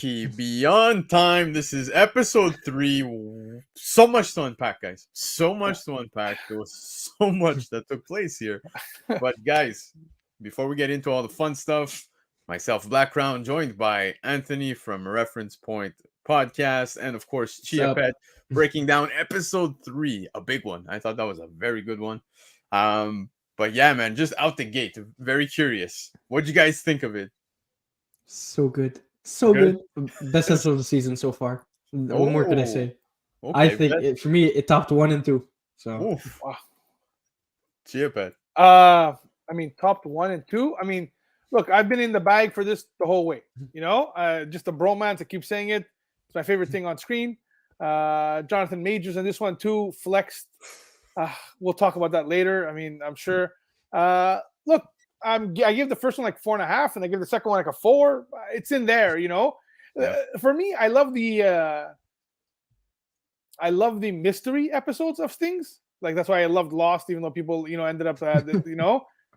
Loki Beyond Time. This is episode 3. So much to unpack, guys. So much to unpack. There was so much that took place here. But, guys, before we get into all the fun stuff, myself, Black Crown, joined by Anthony from Reference Point Podcast, and of course, What's up? Chiapet, breaking down episode 3, a big one. I thought that was a very good one. But yeah, man, just out the gate, very curious. What'd you guys think of it? So good. So Good? good. Best episode of the season so far. What more could I Oh, say? I okay. think for me, it topped 1 and 2. So Oof. Wow. Chiapet. I mean, top 1 and 2. I mean, look, I've been in the bag for this the whole way. You know, just a bromance. I keep saying it. It's my favorite thing on screen. Jonathan Majors and this one too flexed. We'll talk about that later. I mean, I'm sure. Look, I give the first one like 4.5, and I give the second one like a 4. It's in there, you know. Yeah. For me, I love the mystery episodes of things. Like that's why I loved Lost, even though people, ended up,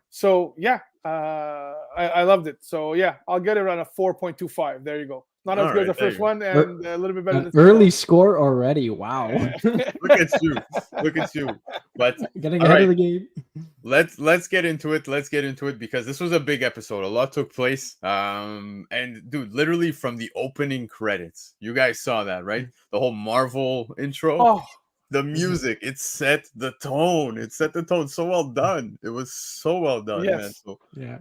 So yeah, I loved it. So yeah, I'll get it around a 4.25. There you go. Not as All good as right, the there first you go. one, and a little bit better. an than early score already. Wow. Look at you. Look at you. But Getting all ahead right, of the game. let's get into it. Let's get into it because this was a big episode. A lot took place. And dude, literally from the opening credits, you guys saw that, right? The whole Marvel intro. Oh, The music, it set the tone. It set the tone. So well done. It was so well done, man. yes. So Yeah.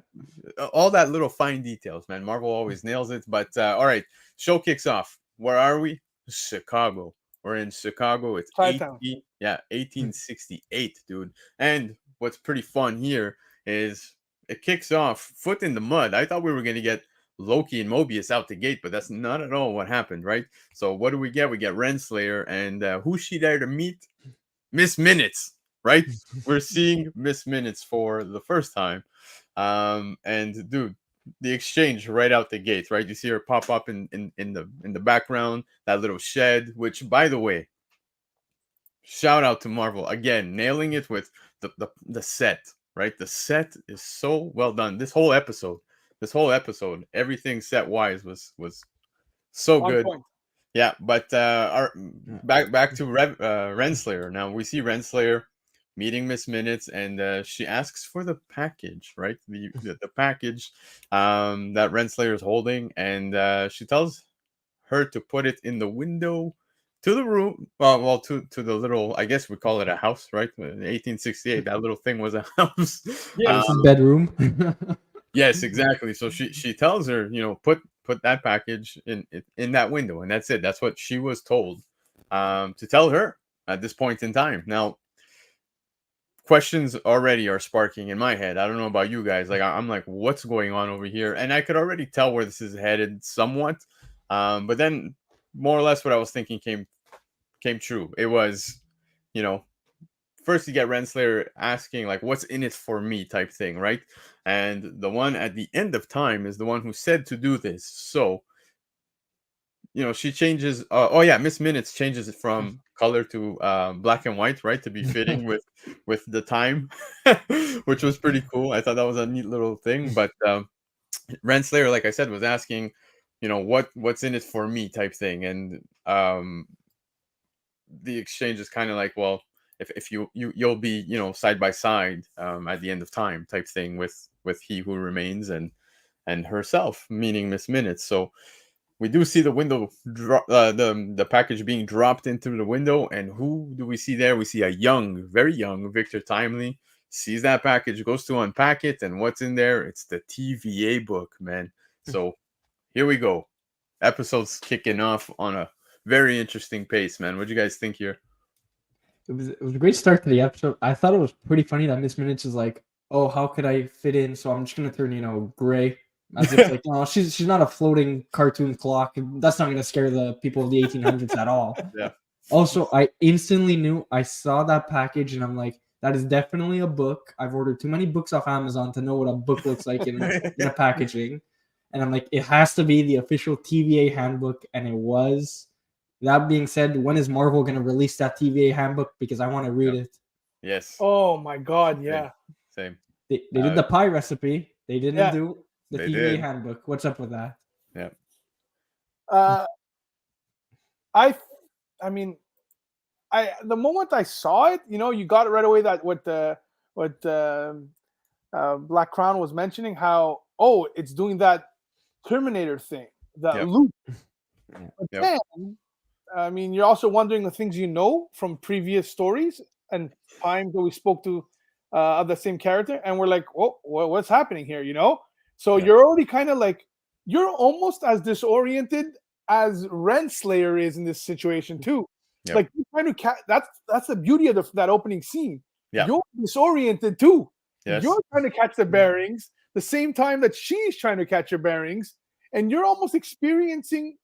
all that little fine details, man. Marvel always nails it. But all right, show kicks off. Where are we? Chicago. We're in Chicago. It's Chi-town. 1868, dude. And what's pretty fun here is it kicks off foot in the mud. I thought we were gonna get Loki and Mobius out the gate, but that's not at all what happened, right? So what do we get? We get Renslayer, and who's she there to meet? Miss Minutes, right? We're seeing Miss Minutes for the first time. And dude, the exchange right out the gate, right? You see her pop up in the background, that little shed, which by the way, shout out to Marvel again, nailing it with the set, right? The set is so well done. This whole episode, everything set wise was so On good. point. Yeah, but back to Renslayer. Now we see Renslayer meeting Miss Minutes, and she asks for the package, right? The package that Renslayer is holding, and she tells her to put it in the window to the room. Well, to the little. I guess we call it a house, right? In 1868, that little thing was a house. Yeah. Bedroom. Yes, exactly. So she tells her, put that package in that window, and that's it. That's what she was told to tell her at this point in time. Now, questions already are sparking in my head. I don't know about you guys. Like I'm like, what's going on over here? And I could already tell where this is headed somewhat. But then more or less what I was thinking came true. It was, first you get Renslayer asking like, what's in it for me type thing, right? And the one at the end of time is the one who said to do this. So, she changes. Miss Minutes changes it from color to black and white, right, to be fitting with the time, which was pretty cool. I thought that was a neat little thing. But Renslayer, like I said, was asking, what's in it for me type thing, and the exchange is kind of like, well, if you'll be side by side at the end of time type thing with he who remains and herself, meaning Miss Minutes. So we do see the window the package being dropped into the window, and who do we see there? We see a very young Victor Timely sees that package, goes to unpack it, and what's in there? It's the TVA book, man. So here we go. Episode's kicking off on a very interesting pace, man. What do you guys think here? It was a great start to the episode. I thought it was pretty funny that Miss Minutes is like, oh, how could I fit in? So I'm just gonna turn, gray. As if like, no, she's not a floating cartoon clock. That's not gonna scare the people of the 1800s at all. Yeah. Also, I instantly knew. I saw that package and I'm like, that is definitely a book. I've ordered too many books off Amazon to know what a book looks like in a packaging. And I'm like, it has to be the official TVA handbook, and it was. That being said, when is Marvel going to release that TVA handbook? Because I want to read it. Yes. Oh my God! Yeah. Same. They did the pie recipe. They didn't Yeah. do the They TVA did. handbook. What's up with that? Yeah. Uh, I, I mean, the moment I saw it, you got it right away. That what Black Crown was mentioning, how it's doing that Terminator thing, that Yep. loop. But Yep. then, I mean, you're also wondering the things from previous stories and times that we spoke to of the same character, and we're like, what's happening here? So Yeah. you're already kind of like, you're almost as disoriented as Renslayer is in this situation too. Yep. Like you're trying to that's the beauty of that opening scene. Yeah. You're disoriented too. Yes. You're trying to catch the bearings the same time that she's trying to catch your bearings, and you're almost experiencing,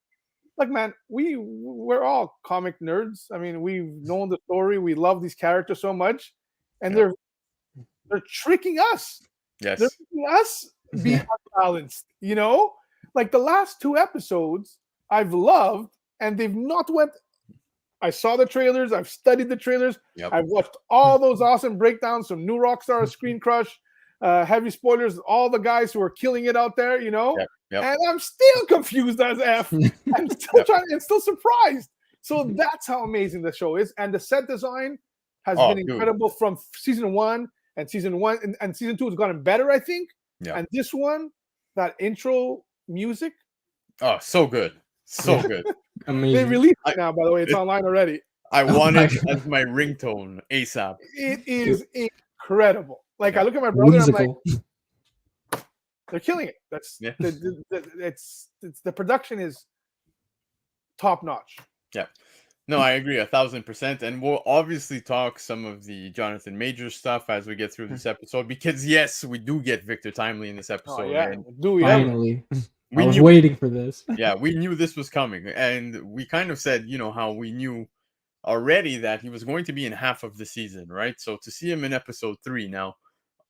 like, man, we're all comic nerds. I mean, we've known the story, we love these characters so much, and Yep. they're tricking us. They're Yes. making us be unbalanced. Like the last 2 episodes, I've loved, and they've not went. I saw the trailers. I've studied the trailers. Yep. I've watched all those awesome breakdowns from New Rockstar, Screen Crush, heavy spoilers, all the guys who are killing it out there, Yep. Yep. and I'm still confused as F. I'm still trying and still surprised. So that's how amazing the show is. And the set design has been incredible from season 1, and season 2 has gotten better, I think. Yeah. And this one, that intro music. Oh, so good. So good. Amazing. They released it now, by the way. It's online already. I want it as my ringtone ASAP. It is incredible. Like, I look at my brother, and I'm like, they're killing it. That's it's the production is top notch. Yeah. No, I agree 1,000%. And we'll obviously talk some of the Jonathan Majors stuff as we get through this episode, because yes, we do get Victor Timely in this episode. Oh, yeah. And Do we finally. I was waiting for this. Yeah, we knew this was coming. And we kind of said, how we knew already that he was going to be in half of the season, right? So to see him in episode 3 now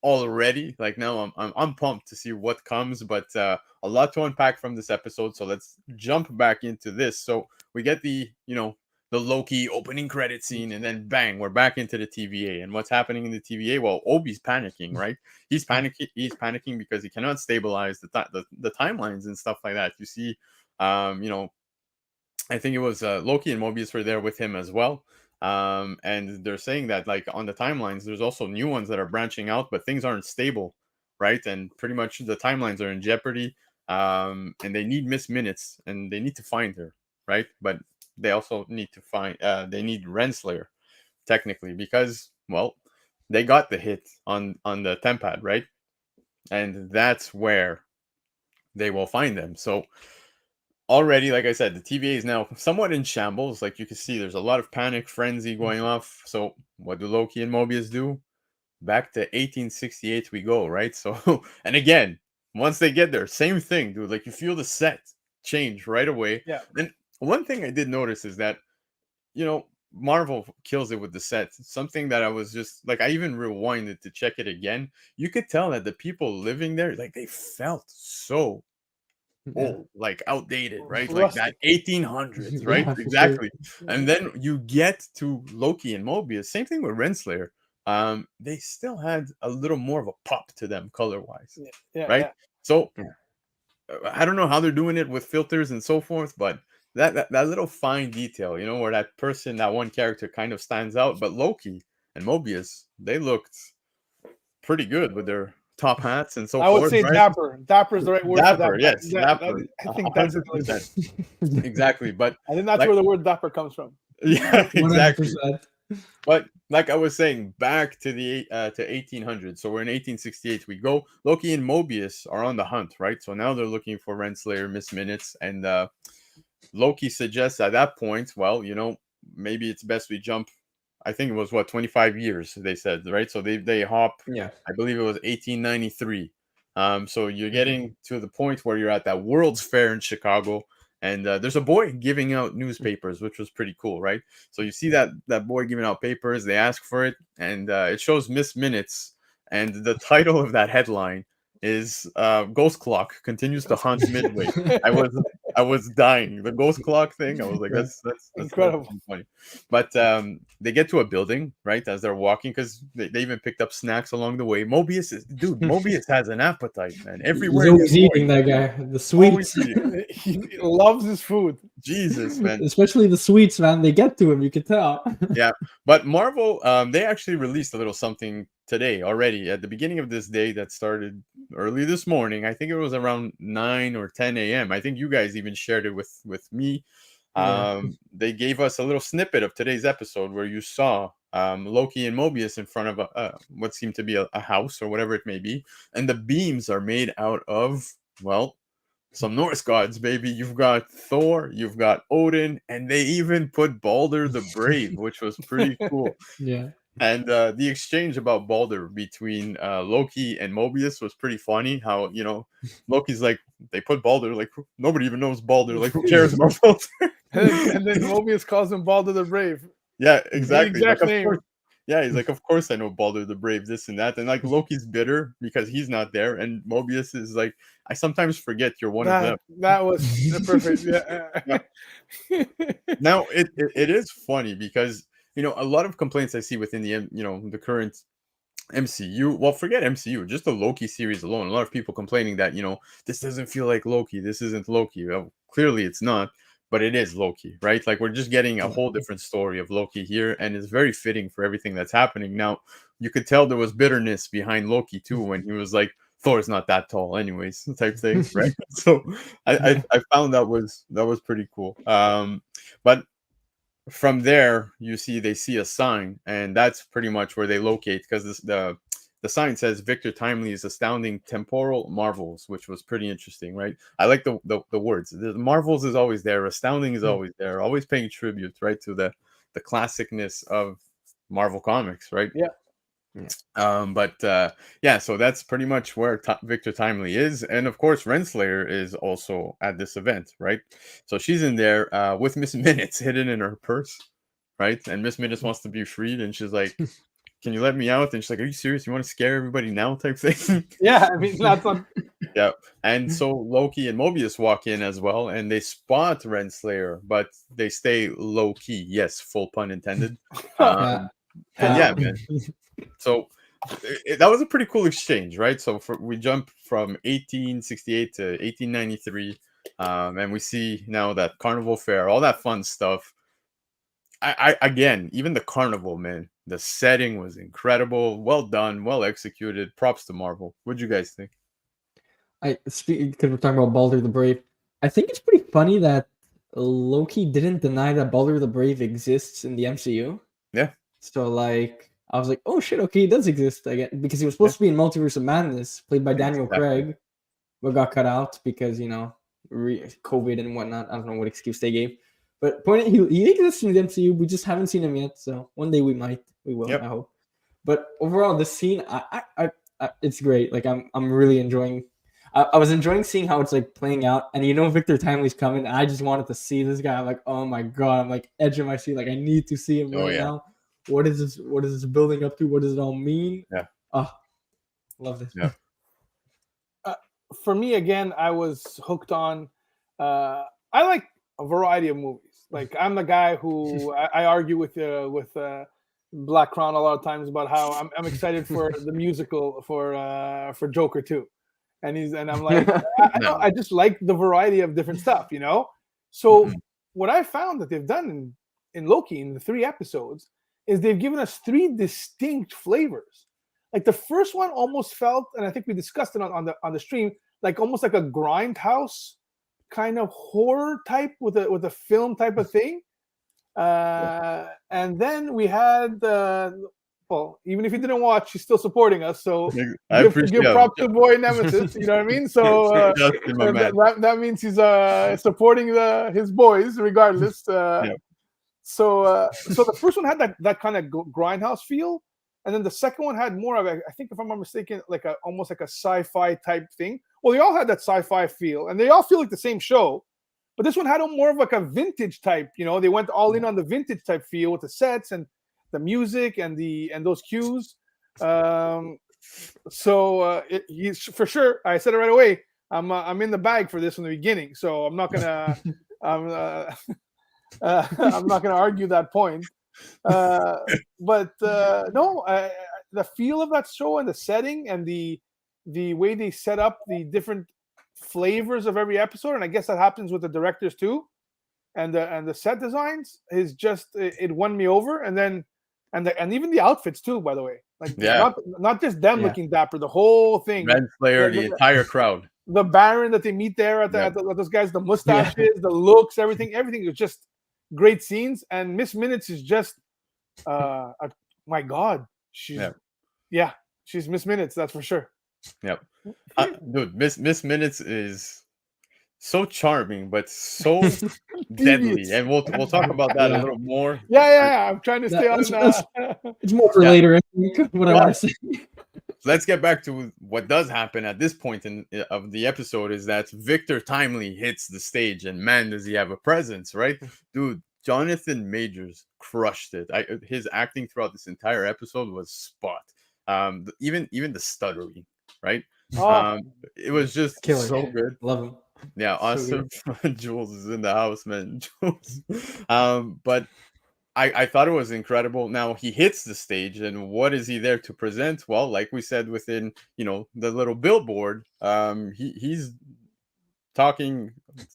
already, like, now I'm pumped to see what comes, but a lot to unpack from this episode. So let's jump back into this. So we get the Loki opening credit scene, and then bang, we're back into the TVA. And what's happening in the TVA? Well, Obi's panicking, right? He's panicking because he cannot stabilize the timelines and stuff like that. You see, I think it was Loki and Mobius were there with him as well. And they're saying that, like, on the timelines, there's also new ones that are branching out, but things aren't stable, right? And pretty much the timelines are in jeopardy. And they need Miss Minutes, and they need to find her, right? But they also need to find they need Renslayer, technically, because, well, they got the hit on the Tempad, right? And that's where they will find them. So already, like I said, the TVA is now somewhat in shambles. Like, you can see there's a lot of panic frenzy going off. So what do Loki and Mobius do? Back to 1868 we go, right? So, and again, once they get there, same thing, dude. Like, you feel the set change right away. Yeah. And one thing I did notice is that, Marvel kills it with the sets. Something that I was just like, I even rewinded to check it again. You could tell that the people living there, like, they felt so old, like outdated, right? Like that 1800s, right? Yeah, for Exactly. sure. And then you get to Loki and Mobius, same thing with Renslayer. They still had a little more of a pop to them color-wise, right? Yeah. So I don't know how they're doing it with filters and so forth, but that little fine detail, where that one character kind of stands out. But Loki and Mobius, they looked pretty good with their top hats and so forth. I would say right? dapper. Dapper is the right word. Dapper, for that. yes, dapper. I think that's 100%. Exactly. But I think that's where the word dapper comes from. Yeah, exactly. 100%. But like I was saying, back to the to 1800. So we're in 1868. We go. Loki and Mobius are on the hunt, right? So now they're looking for Renslayer, Miss Minutes, and Loki suggests at that point, well, maybe it's best we jump. I think it was 25 years they said, right? So they hop. Yeah. I believe it was 1893. So you're getting to the point where you're at that World's Fair in Chicago. And there's a boy giving out newspapers, which was pretty cool, right? So you see that boy giving out papers. They ask for it, and it shows Miss Minutes. And the title of that headline is "Ghost Clock continues to haunt Midway." I was dying. The ghost clock thing. I was like, Yeah. that's Incredible. funny. But they get to a building right as they're walking because they even picked up snacks along the way. Mobius has an appetite, man. He's Everywhere always he's eating, going, that guy. The always sweets, eating. He loves his food. Jesus, man. especially the sweets, man. They get to him. You can tell. Yeah, but Marvel, they actually released a little something today already at the beginning of this day that started early this morning. I think it was around 9 or 10 a.m. I think you guys even shared it with me. Yeah. They gave us a little snippet of today's episode where you saw Loki and Mobius in front of what seemed to be a house or whatever it may be, and the beams are made out of, well, some Norse gods, baby. You've got Thor, you've got Odin, and they even put Balder the Brave, which was pretty cool. Yeah. And the exchange about Balder between Loki and Mobius was pretty funny. How, Loki's like, they put Balder, like, nobody even knows Balder. Like, who cares about Balder? And then Mobius calls him Balder the Brave. Yeah, The exactly. exact Like, of name. course. Yeah, he's like, of course I know Balder the Brave, this and that. And like Loki's bitter because he's not there. And Mobius is like, I sometimes forget you're one of them. That was perfect. Yeah. Now it is funny because a lot of complaints I see within the current MCU. Well, forget MCU, just the Loki series alone. A lot of people complaining that this doesn't feel like Loki. This isn't Loki. Well, clearly it's not, but it is Loki, right? Like we're just getting a whole different story of Loki here, and it's very fitting for everything that's happening. Now, you could tell there was bitterness behind Loki too when he was like, Thor's not that tall, anyways, type thing, right? So I found that was pretty cool. But from there, they see a sign, and that's pretty much where they locate because the sign says Victor Timely's astounding temporal marvels, which was pretty interesting, right? I like the words. The marvels is always there, astounding is always there, always paying tribute, right, to the classicness of Marvel Comics, right? Yeah. Yeah, so that's pretty much where Victor Timely is, and of course Renslayer is also at this event, right? So she's in there with Miss Minutes hidden in her purse, right? And Miss Minutes wants to be freed, and she's like, "Can you let me out?" And she's like, "Are you serious? You want to scare everybody now?" Type thing. Yeah, I mean that's on. Yeah, and so Loki and Mobius walk in as well, and they spot Renslayer, but they stay low key. Yes, full pun intended. Yeah. And yeah, man. So that was a pretty cool exchange, right? So we jump from 1868 to 1893, and we see now that carnival fair, all that fun stuff. I again, even the carnival, man, the setting was incredible, well done, well executed. Props to Marvel. What'd you guys think? Because we're talking about Balder the Brave. I think it's pretty funny that Loki didn't deny that Balder the Brave exists in the MCU. Yeah. So like, I was like, oh shit, okay, he does exist again because he was supposed to be in Multiverse of Madness, played by Daniel Craig, but got cut out because COVID and whatnot. I don't know what excuse they gave, but he exists in the MCU. We just haven't seen him yet. So one day we will. Yep. I hope. But overall, the scene, I it's great. Like I'm really enjoying. I was enjoying seeing how it's like playing out, and Victor Timely's coming. And I just wanted to see this guy. I'm like, oh my god! I'm like edge of my seat. Like I need to see him now. What is this? What is this building up to? What does it all mean? Yeah. Love this. Yeah. For me, again, I was hooked on. I like a variety of movies. Like I'm the guy who I argue with Black Crown a lot of times about how I'm excited for the musical for Joker 2. And I'm like, I just like the variety of different stuff, So what I found that they've done in Loki in the 3 episodes is they've given us 3 distinct flavors. Like the first one almost felt, and I think we discussed it on the stream, like almost like a grindhouse kind of horror type with a film type of thing. And then we had well, even if you didn't watch, he's still supporting us. So give props to boy Nemesis. You know what I mean? So that means he's supporting his boys regardless. So the first one had that kind of grindhouse feel, and then the second one had more of I think, if I'm not mistaken, like almost like a sci-fi type thing. Well, they all had that sci-fi feel, and they all feel like the same show. But this one had more of like a vintage type. They went all in on the vintage type feel with the sets and the music and those cues. So he's for sure. I said it right away. I'm in the bag for this from the beginning, so I'm not gonna I'm not gonna argue that point. But no, the feel of that show and the setting and the way they set up the different flavors of every episode, and I guess that happens with the directors too, and the set designs is just it won me over, and then and even the outfits too, by the way, like not just them looking dapper, the whole thing, Renslayer, the entire crowd, the Baron that they meet there at those guys, the mustaches, the looks, everything is just great scenes. And Miss Minutes is just my God, she's she's Miss Minutes, that's for sure. Yep. Dude, Miss Minutes is so charming, but so deadly, and we'll talk about that a little more. I'm trying to stay on. It's more for later. I think what I want to say. Let's get back to what does happen at this point of the episode. Is that Victor Timely hits the stage, and man, does he have a presence, right, dude? Jonathan Majors crushed it. His acting throughout this entire episode was spot. Even the stuttering, right? It was just killer. So good. Love him. Yeah, awesome. So Jules is in the house, man. Jules. But I thought it was incredible. Now he hits the stage, and what is he there to present? Well, like we said within, the little billboard, he's talking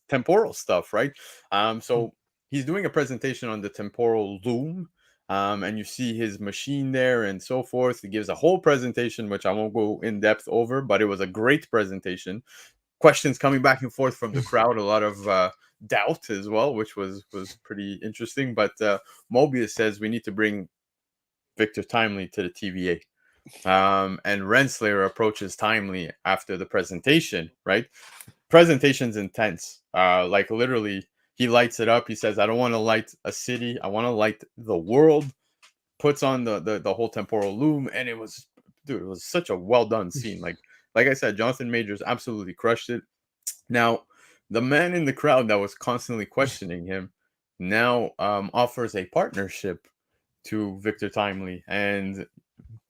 temporal stuff, right? So he's doing a presentation on the temporal loom. And you see his machine there and so forth. He gives a whole presentation, which I won't go in depth over, but it was a great presentation. Questions coming back and forth from the crowd, a lot of doubt as well, which was pretty interesting. But Mobius says we need to bring Victor Timely to the TVA. And Renslayer approaches Timely after the presentation, right? Presentation's intense. Like literally, he lights it up. He says, I don't want to light a city. I want to light the world. Puts on the whole temporal loom. And it was such a well done scene. Like I said, Jonathan Majors absolutely crushed it. Now, the man in the crowd that was constantly questioning him now offers a partnership to Victor Timely. And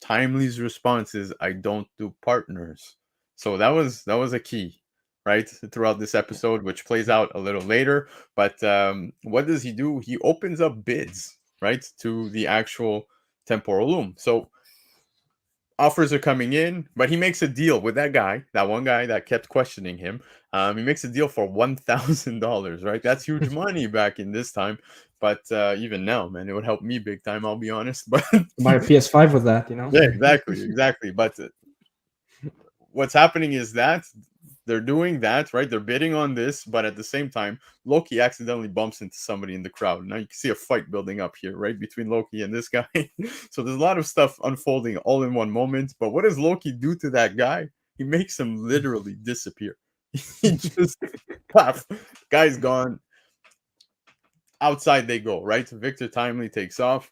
Timely's response is, I don't do partners. So that was a key, right, throughout this episode, which plays out a little later. But what does he do? He opens up bids, right, to the actual temporal loom. So offers are coming in, but he makes a deal with that one guy that kept questioning him. He makes a deal for $1,000, right? That's huge money back in this time. But even now, man, it would help me big time, I'll be honest. But buy a PS5 with that, Yeah, exactly. But what's happening is that they're doing that, right? They're bidding on this, but at the same time, Loki accidentally bumps into somebody in the crowd. Now you can see a fight building up here, right, between Loki and this guy. So there's a lot of stuff unfolding all in one moment. But what does Loki do to that guy? He makes him literally disappear. He just paf, guy's gone. Outside they go, right? Victor Timely takes off.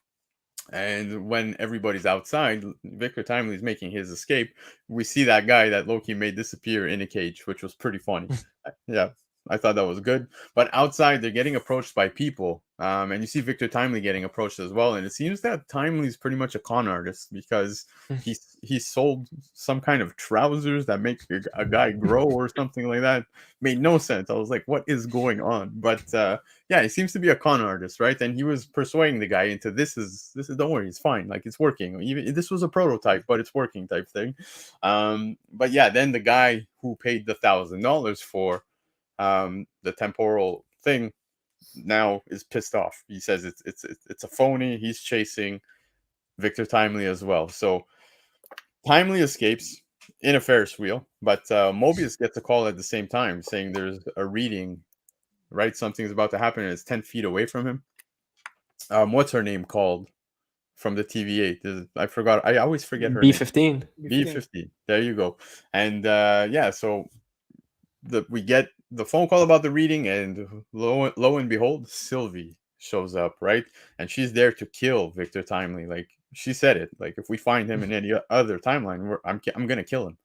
And when everybody's outside, Victor Timely is making his escape. We see that guy that Loki made disappear in a cage, which was pretty funny. Yeah, I thought that was good. But outside, they're getting approached by people. And you see Victor Timely getting approached as well. And it seems that Timely is pretty much a con artist because he sold some kind of trousers that make a guy grow or something like that. Made no sense. I was like, what is going on? But yeah, he seems to be a con artist, right? And he was persuading the guy into this is don't worry, it's fine. Like it's working. Even this was a prototype, but it's working type thing. But yeah, then the guy who paid the $1,000 for the temporal thing now is pissed off. He says it's a phony. He's chasing Victor Timely as well. So Timely escapes in a Ferris wheel, but Mobius gets a call at the same time saying there's a reading, right? Something's about to happen, and it's 10 feet away from him. What's her name called from the TVA? I forgot. I always forget her B-15. name. B-15. There you go. And yeah, so we get the phone call about the reading, and lo and behold, Sylvie shows up, right? And she's there to kill Victor Timely. Like she said it. Like if we find him in any other timeline, I'm gonna kill him,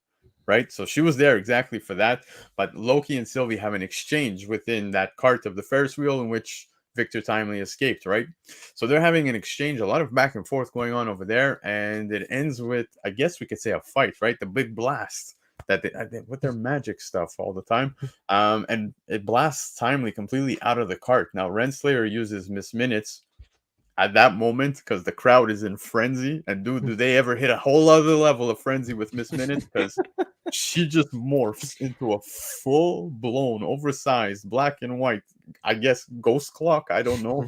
right? So she was there exactly for that. But Loki and Sylvie have an exchange within that cart of the Ferris wheel in which Victor Timely escaped, right? So they're having an exchange, a lot of back and forth going on over there, and it ends with, I guess we could say, a fight, right? The big blast that with their magic stuff all the time. And it blasts Timely completely out of the cart. Now Renslayer uses Miss Minutes at that moment because the crowd is in frenzy. And do they ever hit a whole other level of frenzy with Miss Minutes? Because she just morphs into a full-blown, oversized, black and white, I guess, ghost clock. I don't know.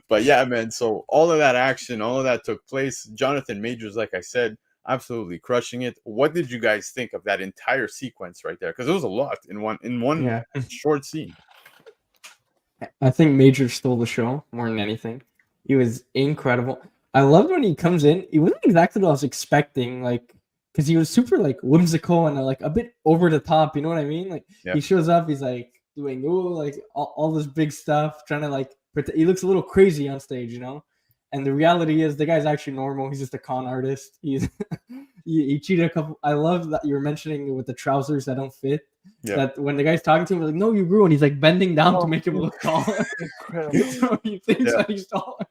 But yeah, man. So all of that action, all of that took place. Jonathan Majors, like I said, absolutely crushing it. What did you guys think of that entire sequence right there? Because it was a lot in one short scene. I think Major stole the show more than anything. He was incredible. I loved when he comes in. He wasn't exactly what I was expecting, like, because he was super like whimsical and like a bit over the top. You know what I mean? Like he shows up, he's like doing like all this big stuff, trying to like. He looks a little crazy on stage, you know. And the reality is, the guy's actually normal. He's just a con artist. He's he cheated a couple. I love that you were mentioning with the trousers that don't fit. Yeah. That when the guy's talking to him, like, "No, you grew," and he's like bending down to make him look taller. So he thinks that he's taller.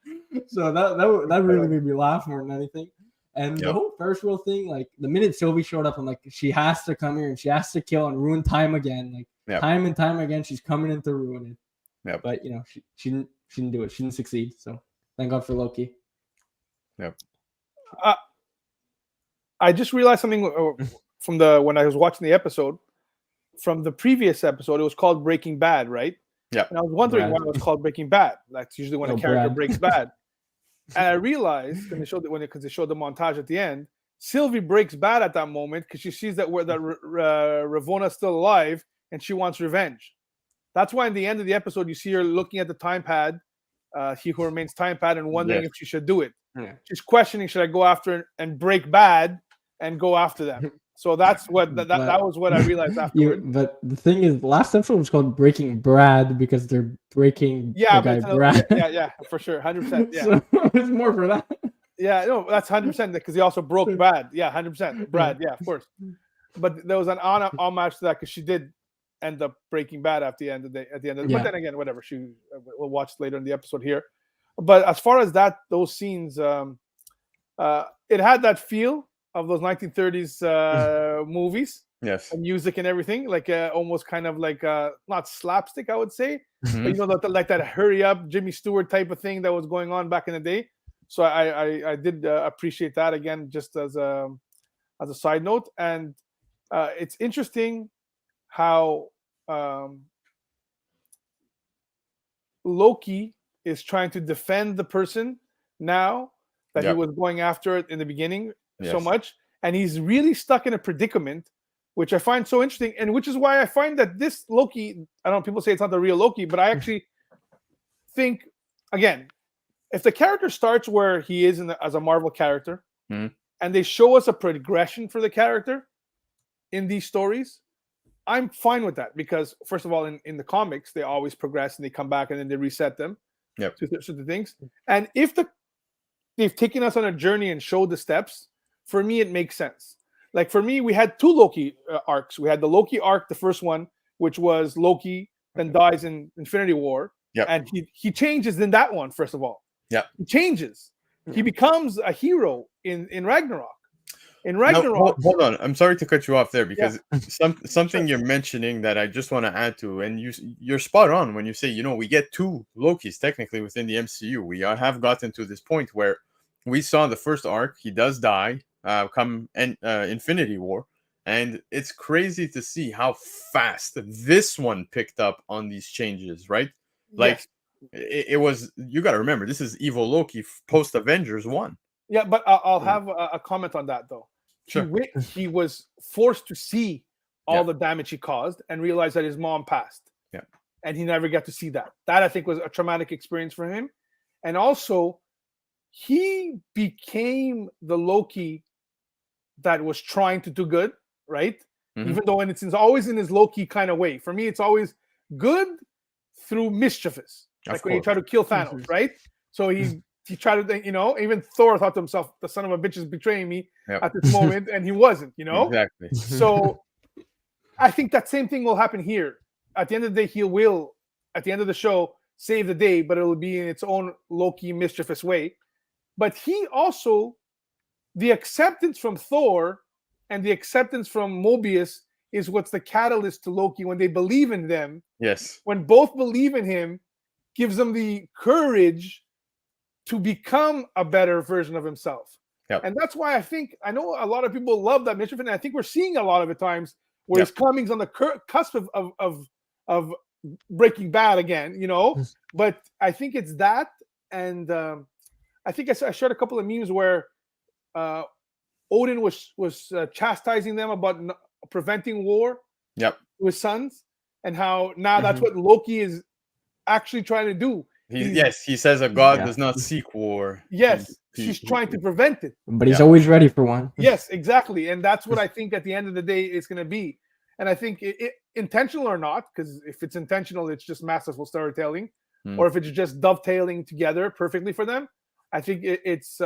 So that really made me laugh more than anything. And the whole first world thing, like the minute Sylvie showed up, I'm like, she has to come here and she has to kill and ruin time again. Like time and time again, she's coming in to ruin it. Yeah. But you know, she didn't do it. She didn't succeed. So thank God for Loki. Yep. I just realized something from when I was watching the episode. From the previous episode, it was called Breaking Bad, right? Yeah. And I was wondering why it was called Breaking Bad. That's usually when a character breaks bad. And I realized because they showed the montage at the end, Sylvie breaks bad at that moment because she sees that Ravona's still alive and she wants revenge. That's why in the end of the episode you see her looking at the time pad, He Who Remains time pad, and wondering if she should do it. Yeah. She's questioning, should I go after and break bad and go after them? So that's what that was what I realized afterwards. But the thing is, last episode was called Breaking Brad because they're breaking the guy Brad. Yeah, for sure, 100%. Yeah, so it's more for that. Yeah, no, that's 100% because he also broke Brad. Yeah, 100%. Brad, yeah, of course. But there was an homage to that because she did end up breaking bad at the end of the But then again, whatever. We'll watch later in the episode here. But as far as those scenes, it had that feel of those 1930s movies, yes, and music and everything, like almost kind of like not slapstick, I would say, but you know, like that hurry up Jimmy Stewart type of thing that was going on back in the day. So I did appreciate that, again, just as a side note. And it's interesting how Loki is trying to defend the person now that he was going after it in the beginning so much, and he's really stuck in a predicament, which I find so interesting, and which is why I find that this Loki, I don't know, people say it's not the real Loki, but I actually think, again, if the character starts where he is as a Marvel character, and they show us a progression for the character in these stories, I'm fine with that, because first of all, in the comics, they always progress and they come back and then they reset them to the things. And if they've taken us on a journey and showed the steps, for me, it makes sense. Like for me, we had two Loki arcs. We had the Loki arc, the first one, which was Loki then dies in Infinity War. And he changes in that one, first of all. He changes. He becomes a hero in Ragnarok. In Ragnarok. Now, hold on. I'm sorry to cut you off there, because something you're mentioning that I just want to add to, and you're spot on when you say, you know, we get two Lokis technically within the MCU. We have gotten to this point where we saw the first arc. He does die come Infinity War, and it's crazy to see how fast this one picked up on these changes, right? Like it was, you got to remember, this is evil Loki post Avengers 1. Yeah, but I'll have a comment on that, though. Sure. He was forced to see all the damage he caused and realize that his mom passed. Yeah. And he never got to see that. That, I think, was a traumatic experience for him. And also, he became the Loki that was trying to do good, right? Even though it's always in his Loki kind of way. For me, it's always good through mischievous. Like when he tried to kill Thanos, right? So he tried to, you know, even Thor thought to himself, the son of a bitch is betraying me at this moment, and he wasn't, you know? Exactly. So I think that same thing will happen here. At the end of the day, he will, at the end of the show, save the day, but it will be in its own Loki mischievous way. But he also, the acceptance from Thor and the acceptance from Mobius is what's the catalyst to Loki when they believe in them. Yes. When both believe in him, gives them the courage to become a better version of himself. Yep. And that's why I know a lot of people love that Mischief, and I think we're seeing a lot of it times where Yep. his coming's on the cusp of Breaking Bad again, you know. But I think it's that, and I think I shared a couple of memes where Odin was chastising them about preventing war Yep. with sons, and how now that's Mhm. what Loki is actually trying to do. He says a god Yeah. does not seek war. Yes, He- she's trying to prevent it. But he's Yeah. always ready for one. Yes, exactly, and that's what I think at the end of the day it's going to be. And I think it intentional or not, because if it's intentional, it's just masterful storytelling, or if it's just dovetailing together perfectly for them, I think it's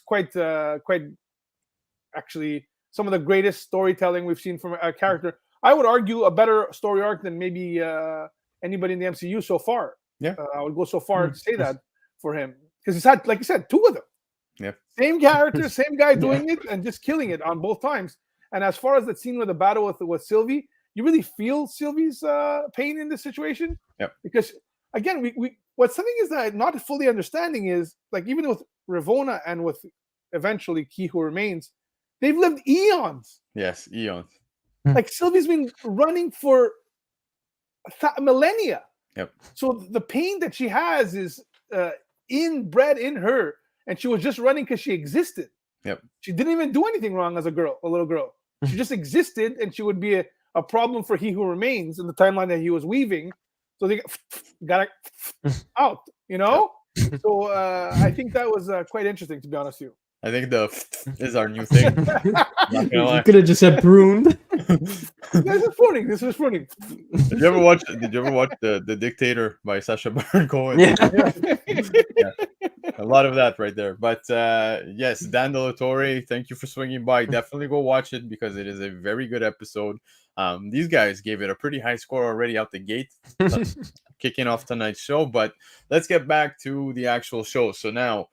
quite actually some of the greatest storytelling we've seen from a character. I would argue a better story arc than maybe anybody in the MCU so far. Yeah. I would go so far to say that for him, because he's had, like you said, two of them. Yeah. Same character, same guy doing it, and just killing it on both times. And as far as that scene with the battle with Sylvie, you really feel Sylvie's pain in this situation. Yep. Because again, we what's something is that not fully understanding is, like, even with Ravonna and with eventually He Who Remains, they've lived eons. Yes, eons. Like Sylvie's been running for millennia. Yep. So the pain that she has is inbred in her, and she was just running because she existed. Yep. She didn't even do anything wrong as a little girl. She just existed, and she would be a problem for He Who Remains in the timeline that he was weaving. So they got out, you know. So I think that was quite interesting, to be honest with you. I think the is our new thing. Not gonna You lie. could have just said pruned. This is pruning. This is pruning. Did you ever watch the Dictator by Sacha Baron Cohen? Yeah. A lot of that right there. But yes, Dan De La Torre, thank you for swinging by. Definitely go watch it because it is a very good episode. These guys gave it a pretty high score already out the gate, kicking off tonight's show. But let's get back to the actual show. So now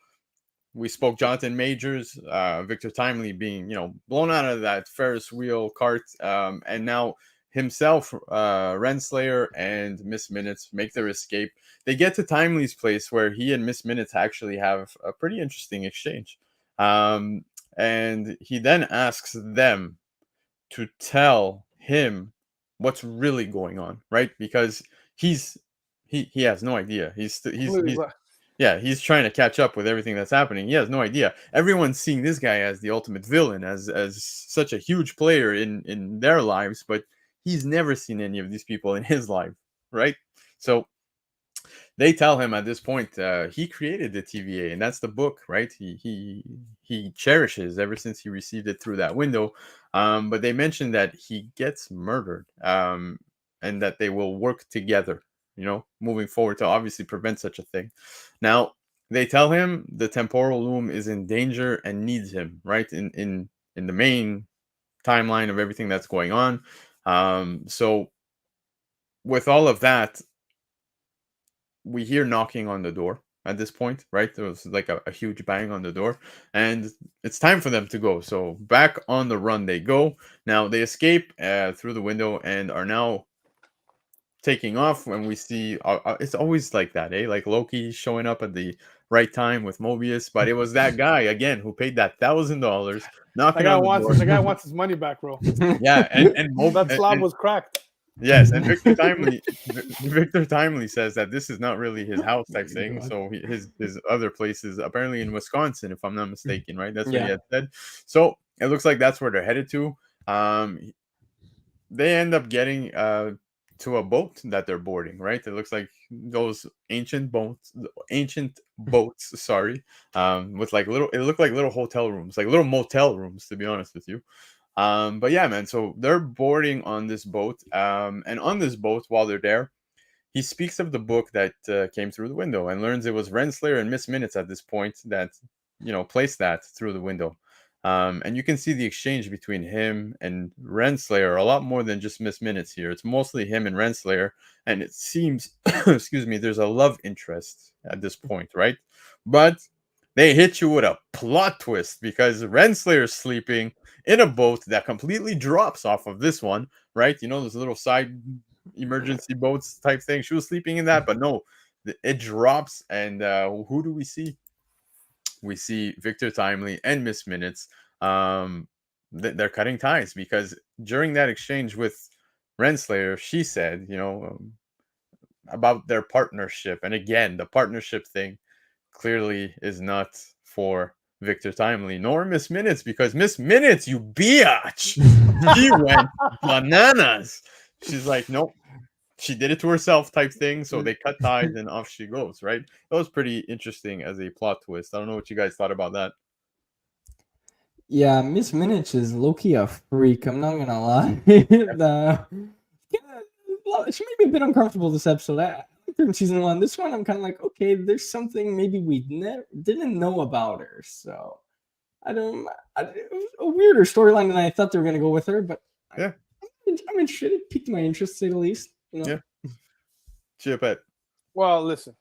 we spoke Jonathan Majors, Victor Timely being, blown out of that Ferris wheel cart, and now himself, Renslayer and Miss Minutes make their escape. They get to Timely's place where he and Miss Minutes actually have a pretty interesting exchange. And he then asks them to tell him what's really going on, right? Because he has no idea. He's trying to catch up with everything that's happening. He has no idea. Everyone's seeing this guy as the ultimate villain, as such a huge player in their lives, but he's never seen any of these people in his life, right? So they tell him at this point he created the TVA, and that's the book, right? He cherishes ever since he received it through that window. But they mentioned that he gets murdered, and that they will work together, moving forward to obviously prevent such a thing. Now, they tell him the temporal loom is in danger and needs him, right? In the main timeline of everything that's going on. So with all of that, we hear knocking on the door at this point, right? There was like a huge bang on the door, and it's time for them to go. So back on the run they go. Now they escape through the window and are now taking off. When we see it's always like that, like Loki showing up at the right time with Mobius, but it was that guy again who paid that $1,000 knocking on the door. The guy wants his money back, bro. Yeah, and that slab was cracked. Yes, and Victor Timely says that this is not really his house type thing. So his other place is apparently in Wisconsin, if I'm not mistaken, right? That's what he had said. So it looks like that's where they're headed to. They end up getting to a boat that they're boarding, right? It looks like those ancient boats, sorry, with like it looked like little hotel rooms, like little motel rooms, to be honest with you. But yeah, man, so they're boarding on this boat, and on this boat, while they're there, he speaks of the book that came through the window and learns it was Renslayer and Miss Minutes at this point that, placed that through the window. And you can see the exchange between him and Renslayer a lot more than just Miss Minutes here. It's mostly him and Renslayer, and it seems, excuse me, there's a love interest at this point, right? But they hit you with a plot twist because Renslayer's sleeping in a boat that completely drops off of this one, right? You know, those little side emergency boats type thing. She was sleeping in that, but no, it drops. And who do we see? We see Victor Timely and Miss Minutes. They're cutting ties because during that exchange with Renslayer, she said, about their partnership. And again, the partnership thing clearly is not for Victor Timely nor Miss Minutes, because Miss Minutes, you biatch, she went bananas. She's like, nope, she did it to herself type thing. So they cut ties and off she goes, right? That was pretty interesting as a plot twist. I don't know what you guys thought about that. Yeah, Miss Minich is low-key a freak. I'm not gonna lie. She made me a bit uncomfortable this episode. I liked her in season 1. This one, I'm kind of like, okay, there's something maybe we didn't know about her. So it was a weirder storyline than I thought they were gonna go with her. But yeah, I'm interested. It piqued my interest, to say the least. Yeah. Chiapet. Well, listen,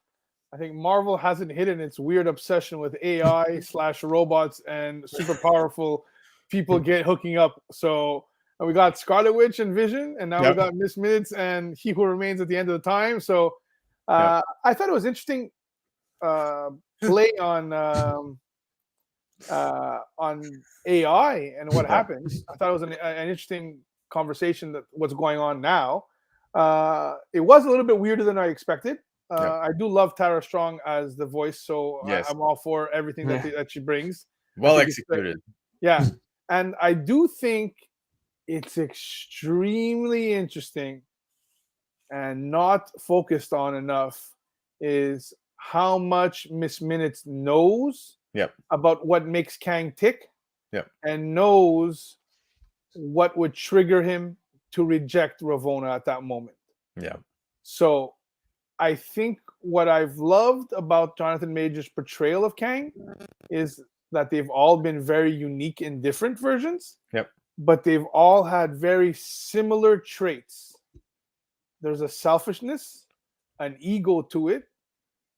I think Marvel hasn't hidden its weird obsession with AI / robots and super powerful people hooking up. So we got Scarlet Witch and Vision, and now we got Miss Minutes and He Who Remains at the End of the Time. So I thought it was interesting play on AI and what happens. I thought it was an interesting conversation that what's going on now. It was a little bit weirder than I expected. I do love Tara Strong as the voice, so I'm all for everything that she brings. Well executed. Yeah, and I do think it's extremely interesting and not focused on enough is how much Miss Minutes knows about what makes Kang tick and knows what would trigger him to reject Ravonna at that moment. Yeah. So I think what I've loved about Jonathan Majors' portrayal of Kang is that they've all been very unique in different versions. Yep. But they've all had very similar traits. There's a selfishness, an ego to it,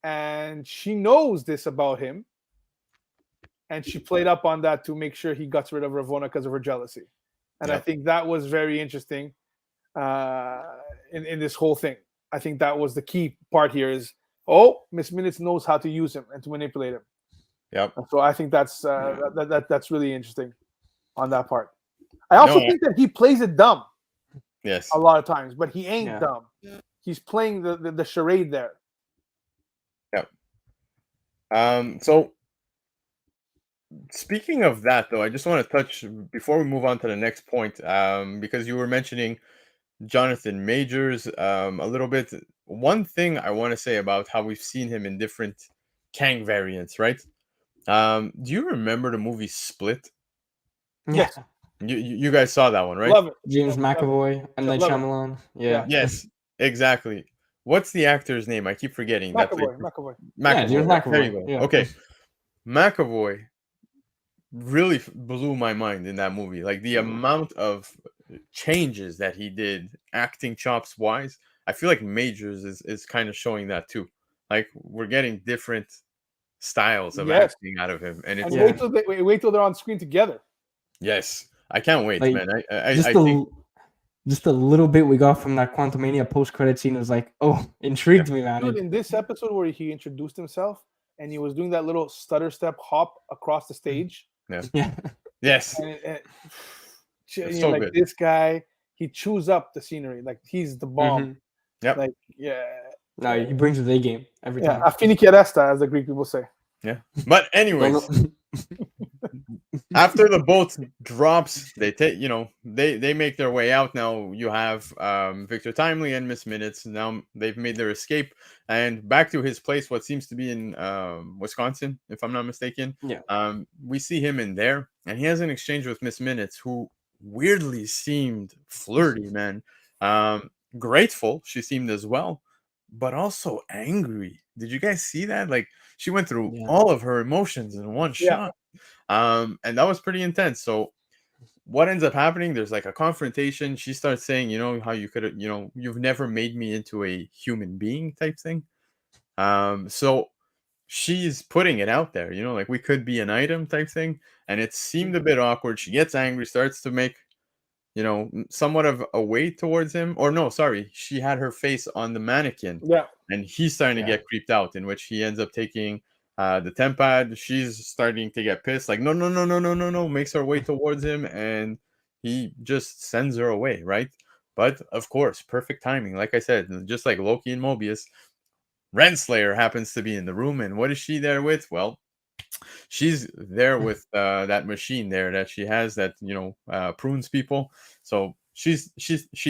and she knows this about him. And she played up on that to make sure he got rid of Ravonna because of her jealousy. And I think that was very interesting in this whole thing. I think that was the key part here is, Miss Minutes knows how to use him and to manipulate him. Yep. And so I think that's really interesting on that part. I also think that he plays it dumb. Yes. A lot of times, but he ain't dumb. He's playing the charade there. Yep. So speaking of that, though, I just want to touch before we move on to the next point, because you were mentioning Jonathan Majors a little bit. One thing I want to say about how we've seen him in different Kang variants, right? Do you remember the movie Split? Yes. You guys saw that one, right? Love it. James McAvoy, M. Night Shyamalan. Yeah. Yes, exactly. What's the actor's name? I keep forgetting. McAvoy. Yeah, James McAvoy. There you go. Yeah. Okay. McAvoy really blew my mind in that movie. Like the amount of changes that he did, acting chops wise. I feel like Majors is kind of showing that too. Like we're getting different styles of acting out of him, and it's wait till they're on screen together. Yes, I can't wait, Like, man. I think just a little bit we got from that Quantumania post-credit scene was like, intrigued me, man. Dude, in this episode where he introduced himself and he was doing that little stutter step hop across the stage. Yeah. Yes. And so like good. This guy, he chews up the scenery. Like he's the bomb. Mm-hmm. Yep. Like No, he brings the A game every time. Affinity as the Greek people say. Yeah. But anyways, after the boat drops, they take, they make their way out. Now you have Victor Timely and Miss Minutes. Now they've made their escape and back to his place, what seems to be in Wisconsin, if I'm not mistaken. Yeah. We see him in there, and he has an exchange with Miss Minutes, who weirdly seemed flirty, man. Grateful, she seemed as well, but also angry. Did you guys see that? Like she went through all of her emotions in one shot. And that was pretty intense. So what ends up happening, there's like a confrontation. She starts saying, how you could, you've never made me into a human being type thing. So she's putting it out there, like we could be an item type thing. And it seemed a bit awkward. She gets angry, starts to make, somewhat of a way towards him. Or no, sorry, she had her face on the mannequin, Yeah. and he's starting to Yeah. get creeped out, in which he ends up taking the temp pad. She's starting to get pissed, like, no, no, no, no, no, no, no, makes her way towards him, and he just sends her away, right? But of course, perfect timing. Like I said, just like Loki and Mobius, Renslayer happens to be in the room, and what is she there with? Well, she's there with that machine there that she has that prunes people. So she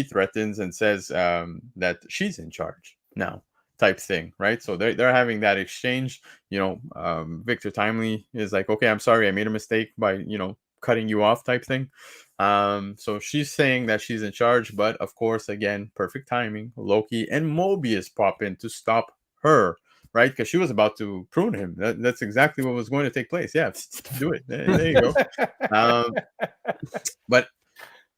threatens and says that she's in charge now, type thing, right? So they're having that exchange. Victor Timely is like, okay, I'm sorry, I made a mistake by cutting you off, type thing. So she's saying that she's in charge, but of course, again, perfect timing. Loki and Mobius pop in to stop her, right? Because she was about to prune him. That's exactly what was going to take place. Yeah, do it. There you go. But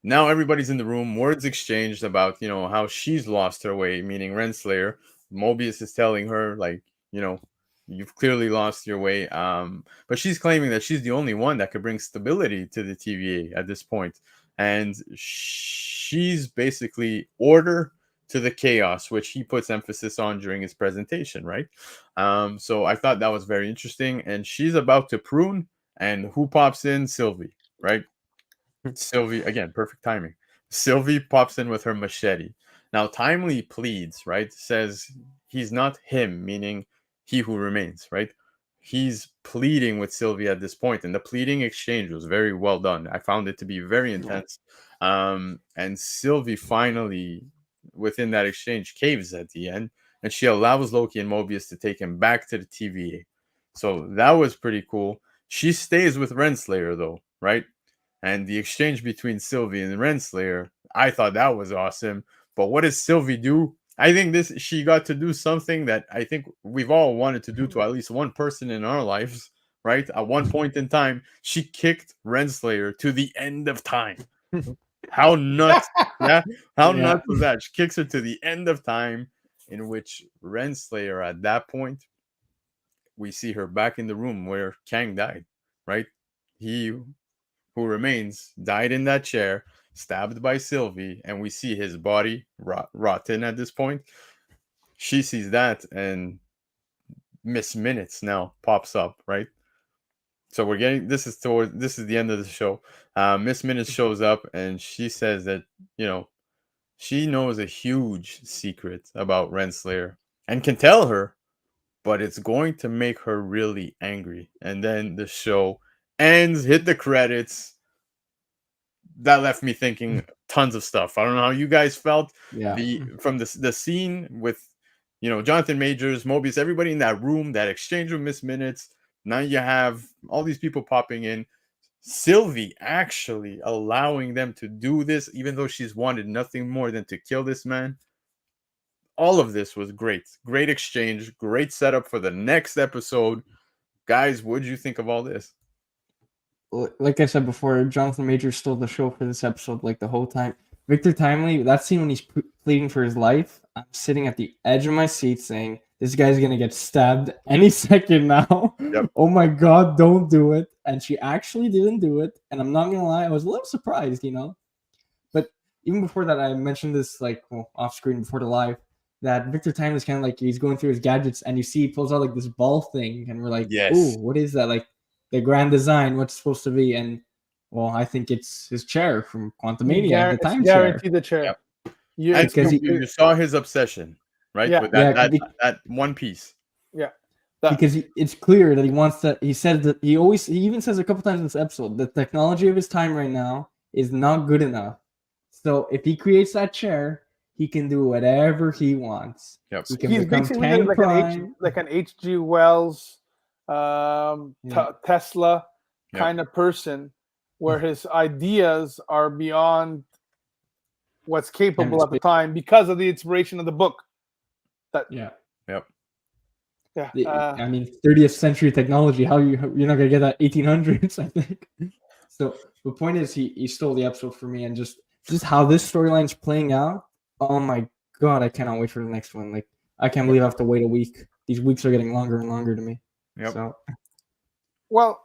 now everybody's in the room. Words exchanged about how she's lost her way, meaning Renslayer. Mobius is telling her, like, you've clearly lost your way. But she's claiming that she's the only one that could bring stability to the TVA at this point, and she's basically order to the chaos, which he puts emphasis on during his presentation, right? So I thought that was very interesting. And she's about to prune, and who pops in? Sylvie, right? Sylvie, again, perfect timing. Sylvie pops in with her machete. Now, Timely pleads, right? Says he's not him, meaning he who remains, right? He's pleading with Sylvie at this point, and the pleading exchange was very well done. I found it to be very intense. And Sylvie finally, within that exchange, caves at the end, and she allows Loki and Mobius to take him back to the TVA. So that was pretty cool. She stays with Renslayer, though, right? And the exchange between Sylvie and Renslayer, I thought that was awesome. But what does Sylvie do? I think she got to do something that I think we've all wanted to do to at least one person in our lives, right? At one point in time, she kicked Renslayer to the end of time. How nuts! Yeah, how nuts was that? She kicks her to the end of time, in which Renslayer, at that point, we see her back in the room where Kang died, right? He who remains died in that chair, stabbed by Sylvie, and we see his body rotten at this point. She sees that, and Miss Minutes now pops up, right? So we're getting this is the end of the show. Miss Minutes shows up, and she says that she knows a huge secret about Renslayer and can tell her, but it's going to make her really angry. And then the show ends, hit the credits. That left me thinking tons of stuff. I don't know how you guys felt. Yeah. From the scene with Jonathan Majors, Mobius, everybody in that room, that exchange with Miss Minutes. Now you have all these people popping in. Sylvie actually allowing them to do this, even though she's wanted nothing more than to kill this man. All of this was great. Great exchange, great setup for the next episode. Guys, what did you think of all this? Like I said before, Jonathan Majors stole the show for this episode, like the whole time. Victor Timely, that scene when he's pleading for his life, I'm sitting at the edge of my seat saying, this guy's going to get stabbed any second now. Yep. Oh my God, don't do it. And she actually didn't do it. And I'm not going to lie, I was a little surprised, But even before that, I mentioned this off screen before the live, that Victor Timely is kind of like, he's going through his gadgets and you see he pulls out like this ball thing. And we're like, yes. Ooh, what is that? Like the grand design, what's it supposed to be? And well, I think it's his chair from Quantumania, the time chair. Guarantee the chair. Yep. Because you saw his obsession, right? Yeah. With that one piece. Yeah. Because it's clear that he wants to. He said that he even says a couple times in this episode, the technology of his time right now is not good enough. So if he creates that chair, he can do whatever he wants. Yep. He can He's become basically Kang like an H.G. Wells, Tesla kind of person, where his ideas are beyond what's capable at the time because of the inspiration of the book. Yep. Yeah. I mean, 30th century technology. How you're not gonna get that 1800s? I think. So the point is, he stole the episode for me, and just how this storyline's playing out. Oh my God, I cannot wait for the next one. Like I can't believe I have to wait a week. These weeks are getting longer and longer to me. Yep. So Well,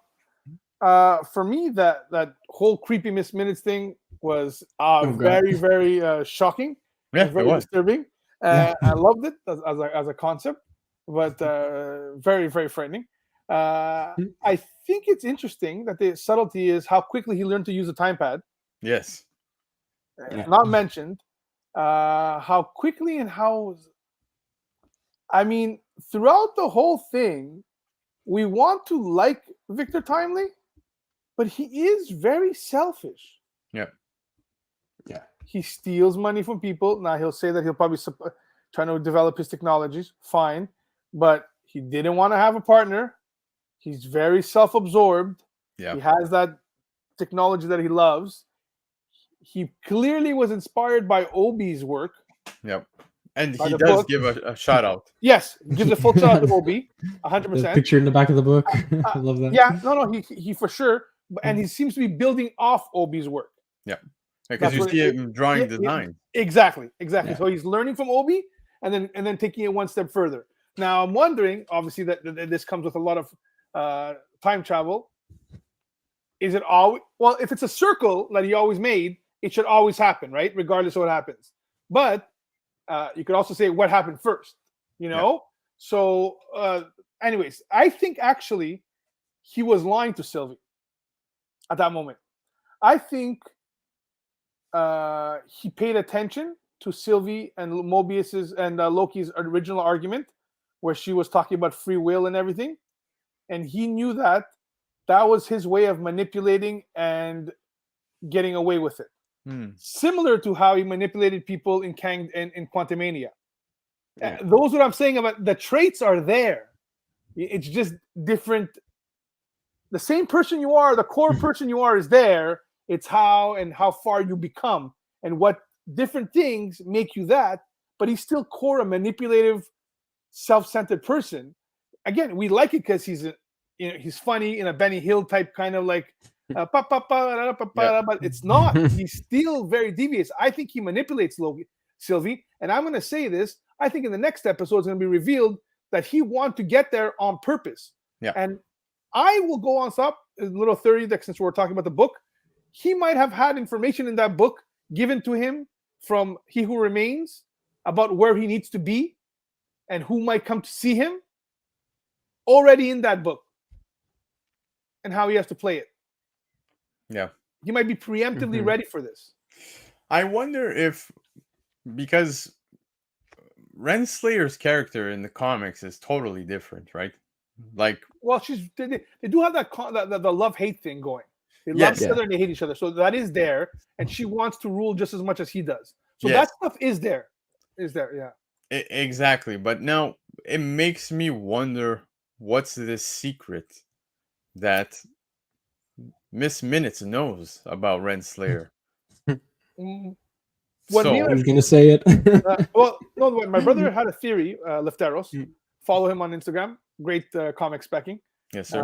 for me, that whole creepy Miss Minutes thing was God. very, very shocking. Yeah, It was very it was. disturbing. Yeah. I loved it as a concept, but very, very frightening. I think it's interesting that the subtlety is how quickly he learned to use a time pad. Yes. Yeah. Not mentioned. How quickly and how. I mean, throughout the whole thing, we want to like Victor Timely, but he is very selfish. Yeah. Yeah. He steals money from people. Now he'll say that he'll probably trying to develop his technologies. Fine, but he didn't want to have a partner. He's very self-absorbed. Yeah. He has that technology that he loves. He clearly was inspired by Obi's work. Yep. And By he the does book. give a shout out. Yes, gives a full shout out to Obi, The 100%. picture in the back of the book. I love that. Yeah, no, he for sure, and he seems to be building off Obi's work. Yeah. Because That's you what see him drawing design. Exactly. Yeah. So he's learning from Obi, and then taking it one step further. Now I'm wondering, obviously, that this comes with a lot of time travel. Is it always well? If it's a circle that he always made, it should always happen, right? Regardless of what happens. But you could also say what happened first, you know? Yeah. So, anyways, I think actually he was lying to Sylvie at that moment. I think he paid attention to Sylvie and Mobius's and Loki's original argument, where she was talking about free will and everything, and he knew that was his way of manipulating and getting away with it. Similar to how he manipulated people in Kang and in Quantumania. Yeah. Those what I'm saying about the traits are there. It's just different. The same person you are, the core person you are is there. It's how and how far you become and what different things make you that, but he's still core a manipulative, self-centered person. Again, we like it because he's funny in a Benny Hill type kind of like but it's not. He's still very devious. I think he manipulates Sylvie, and I'm going to say this. I think in the next episode it's going to be revealed that he wants to get there on purpose. Yeah. And I will go on top a little theory that since we're talking about the book, he might have had information in that book given to him from He Who Remains about where he needs to be and who might come to see him already in that book and how he has to play it. Yeah. He might be preemptively ready for this. I wonder if, because Renslayer's character in the comics is totally different, right? Like, well, they do have that the love-hate thing going. They Yes. love each other and they hate each other. So that is there, and she wants to rule just as much as he does. So Yes. that stuff is there. Yeah. Exactly. But now it makes me wonder, what's this secret that Miss Minutes knows about Renslayer? When So, I was gonna say it. well, no, my brother had a theory. Lefteros, follow him on Instagram. Great comic specking. yes, sir.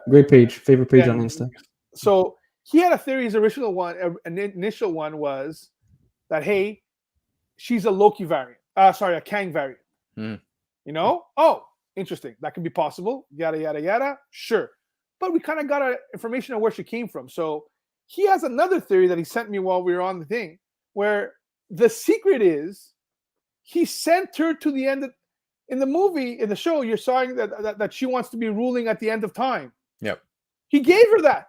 Great page. Favorite page yeah. on Insta. So he had a theory. His original one, an initial one, was that hey, she's a Loki variant. Sorry, a Kang variant. Hmm. You know? Oh, interesting. That could be possible. Yada yada yada. Sure, but we kind of got information on where she came from. So he has another theory that he sent me while we were on the thing, where the secret is he sent her to the end of, in the movie, in the show, you're saying that she wants to be ruling at the end of time. Yep. He gave her that.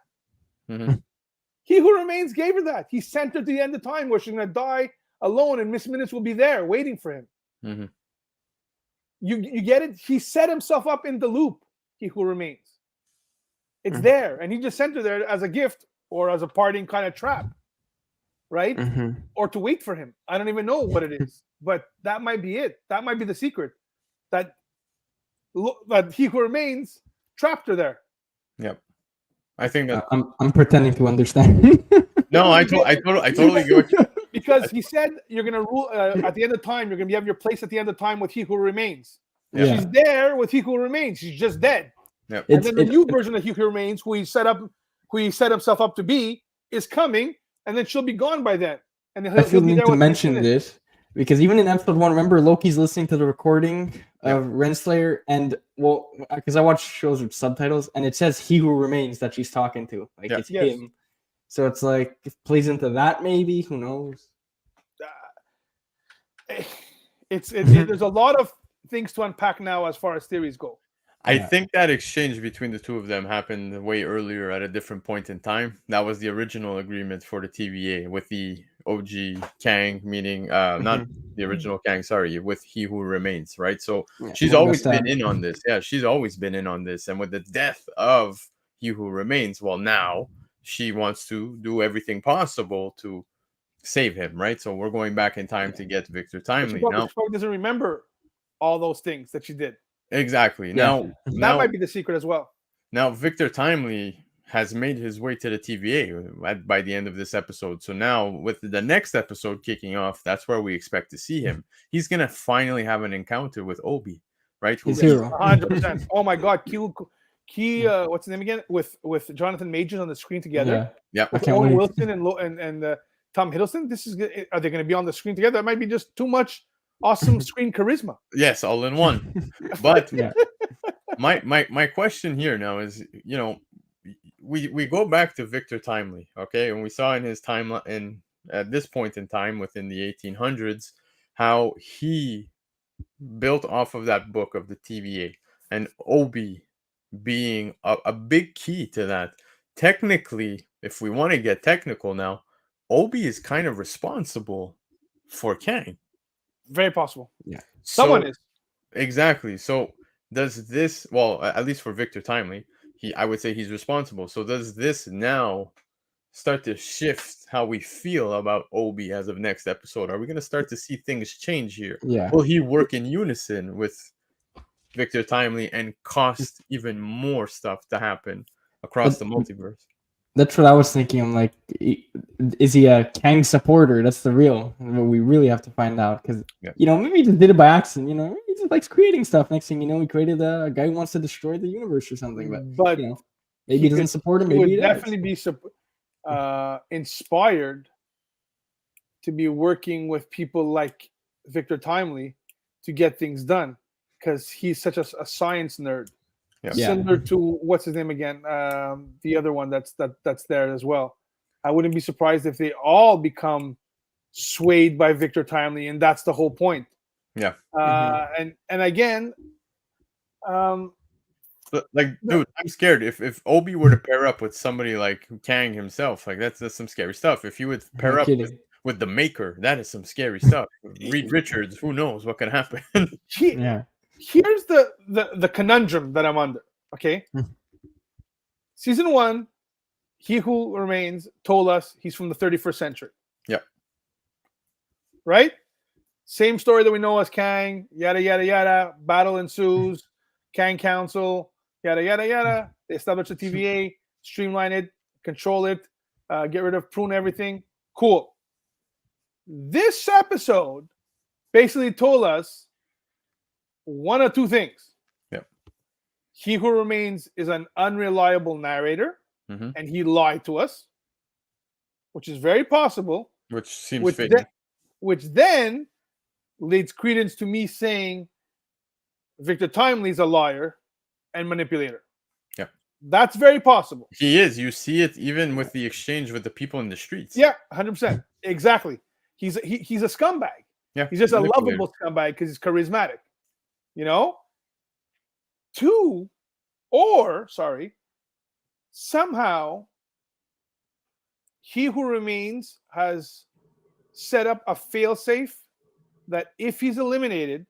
Mhm. He Who Remains gave her that. He sent her to the end of time where she's going to die alone and Miss Minutes will be there waiting for him. Mhm. You get it? He set himself up in the loop, He Who Remains. It's there. And he just sent her there as a gift or as a parting kind of trap. Right? Or to wait for him. I don't even know what it is. But that might be it. That might be the secret. That He Who Remains trapped her there. Yep. I think that. I'm pretending to understand. No, I totally get what you. Because he said you're going to rule at the end of time. You're going to have your place at the end of time with He Who Remains. Yeah. She's there with He Who Remains. She's just dead. Yep. And then the new version of He Who Remains, who he set himself up to be, is coming, and then she'll be gone by then. And I feel need to mention this because even in episode 1, remember Loki's listening to the recording of Renslayer, and well, because I watch shows with subtitles, and it says "He Who Remains" that she's talking to, like Yeah. it's Yes. him. So it's like it plays into that, maybe. Who knows? There's a lot of things to unpack now as far as theories go. I Yeah. think that exchange between the two of them happened way earlier at a different point in time. That was the original agreement for the TVA with the OG Kang, meaning not the original Kang, sorry, with He Who Remains, right? So Yeah, she's one got always been stabbed. in on this. Yeah, she's always been in on this. And with the death of He Who Remains, well, now she wants to do everything possible to save him, right? So we're going back in time to get Victor But she Timely. probably, Now, she probably doesn't remember all those things that she did. exactly. Yeah. Now, That now might be the secret as well. Now, Victor Timely has made his way to the TVA by the end of this episode. So now, with the next episode kicking off, that's where we expect to see him. He's gonna finally have an encounter with Obi, right? His Who- hero. 100%. Oh my God, Key, what's his name again? With Jonathan Majors on the screen together. Yeah, I can't Owen wait. Wilson and Tom Hiddleston. Are they going to be on the screen together? That might be just too much awesome screen charisma. yes, all in one. But Yeah. my question here now is, we go back to Victor Timely, okay, and we saw in his timeline, in at this point in time within the 1800s, how he built off of that book of the TVA, and Obi being a big key to that. Technically, if we want to get technical now, Obi is kind of responsible for Kang. Very possible. Yeah. Someone So- is. Exactly. So does this, well, at least for Victor Timely, I would say he's responsible. So does this now start to shift how we feel about Obi as of next episode? Are we going to start to see things change here? Yeah. Will he work in unison with Victor Timely and cost even more stuff to happen across the multiverse? That's what I was thinking. I'm like, is he a Kang supporter? That's the real. What we really have to find out, because Yeah. maybe he just did it by accident. Maybe he just likes creating stuff. Next thing you know, he created a guy who wants to destroy the universe or something. But maybe he doesn't support him. He Maybe would he does. definitely be inspired to be working with people like Victor Timely to get things done, because he's such a science nerd. Yeah. Similar to what's his name again? The other one that's there as well. I wouldn't be surprised if they all become swayed by Victor Timely, and that's the whole point. Yeah. And again, But, like, dude, I'm scared. If Obi were to pair up with somebody like Kang himself, like that's some scary stuff. If you would pair No up kidding. with the Maker, that is some scary stuff. Reed Richards, who knows what can happen? Yeah. here's the conundrum that I'm under. Okay. Season 1, He Who Remains told us he's from the 31st century. Yep. Right? Same story that we know as Kang, yada, yada, yada. Battle ensues. Kang Council, yada, yada, yada. They establish the TVA, streamline it, control it, get rid of, prune everything. Cool. This episode basically told us one of two things. Yep. He Who Remains is an unreliable narrator, Mhm. and he lied to us, which is very possible. Which seems Which fitting. which then leads credence to me saying Victor Timely is a liar and manipulator. Yeah. That's very possible. He is. You see it even with the exchange with the people in the streets. Yeah, 100%. Exactly. He's a scumbag. Yeah. He's just a manipulator. lovable scumbag because he's charismatic. Somehow He Who Remains has set up a failsafe that if he's eliminated,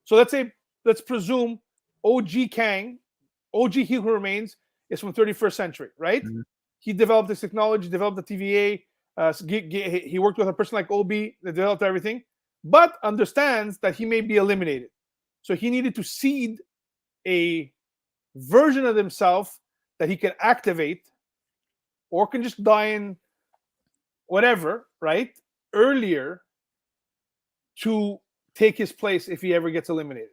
so let's presume OG Kang, OG He Who Remains is from 31st century, right? Mhm. He developed this technology, developed the TVA. He worked with a person like Obi that developed everything, but understands that he may be eliminated. So he needed to seed a version of himself that he can activate or can just die in whatever, right? Earlier to take his place if he ever gets eliminated.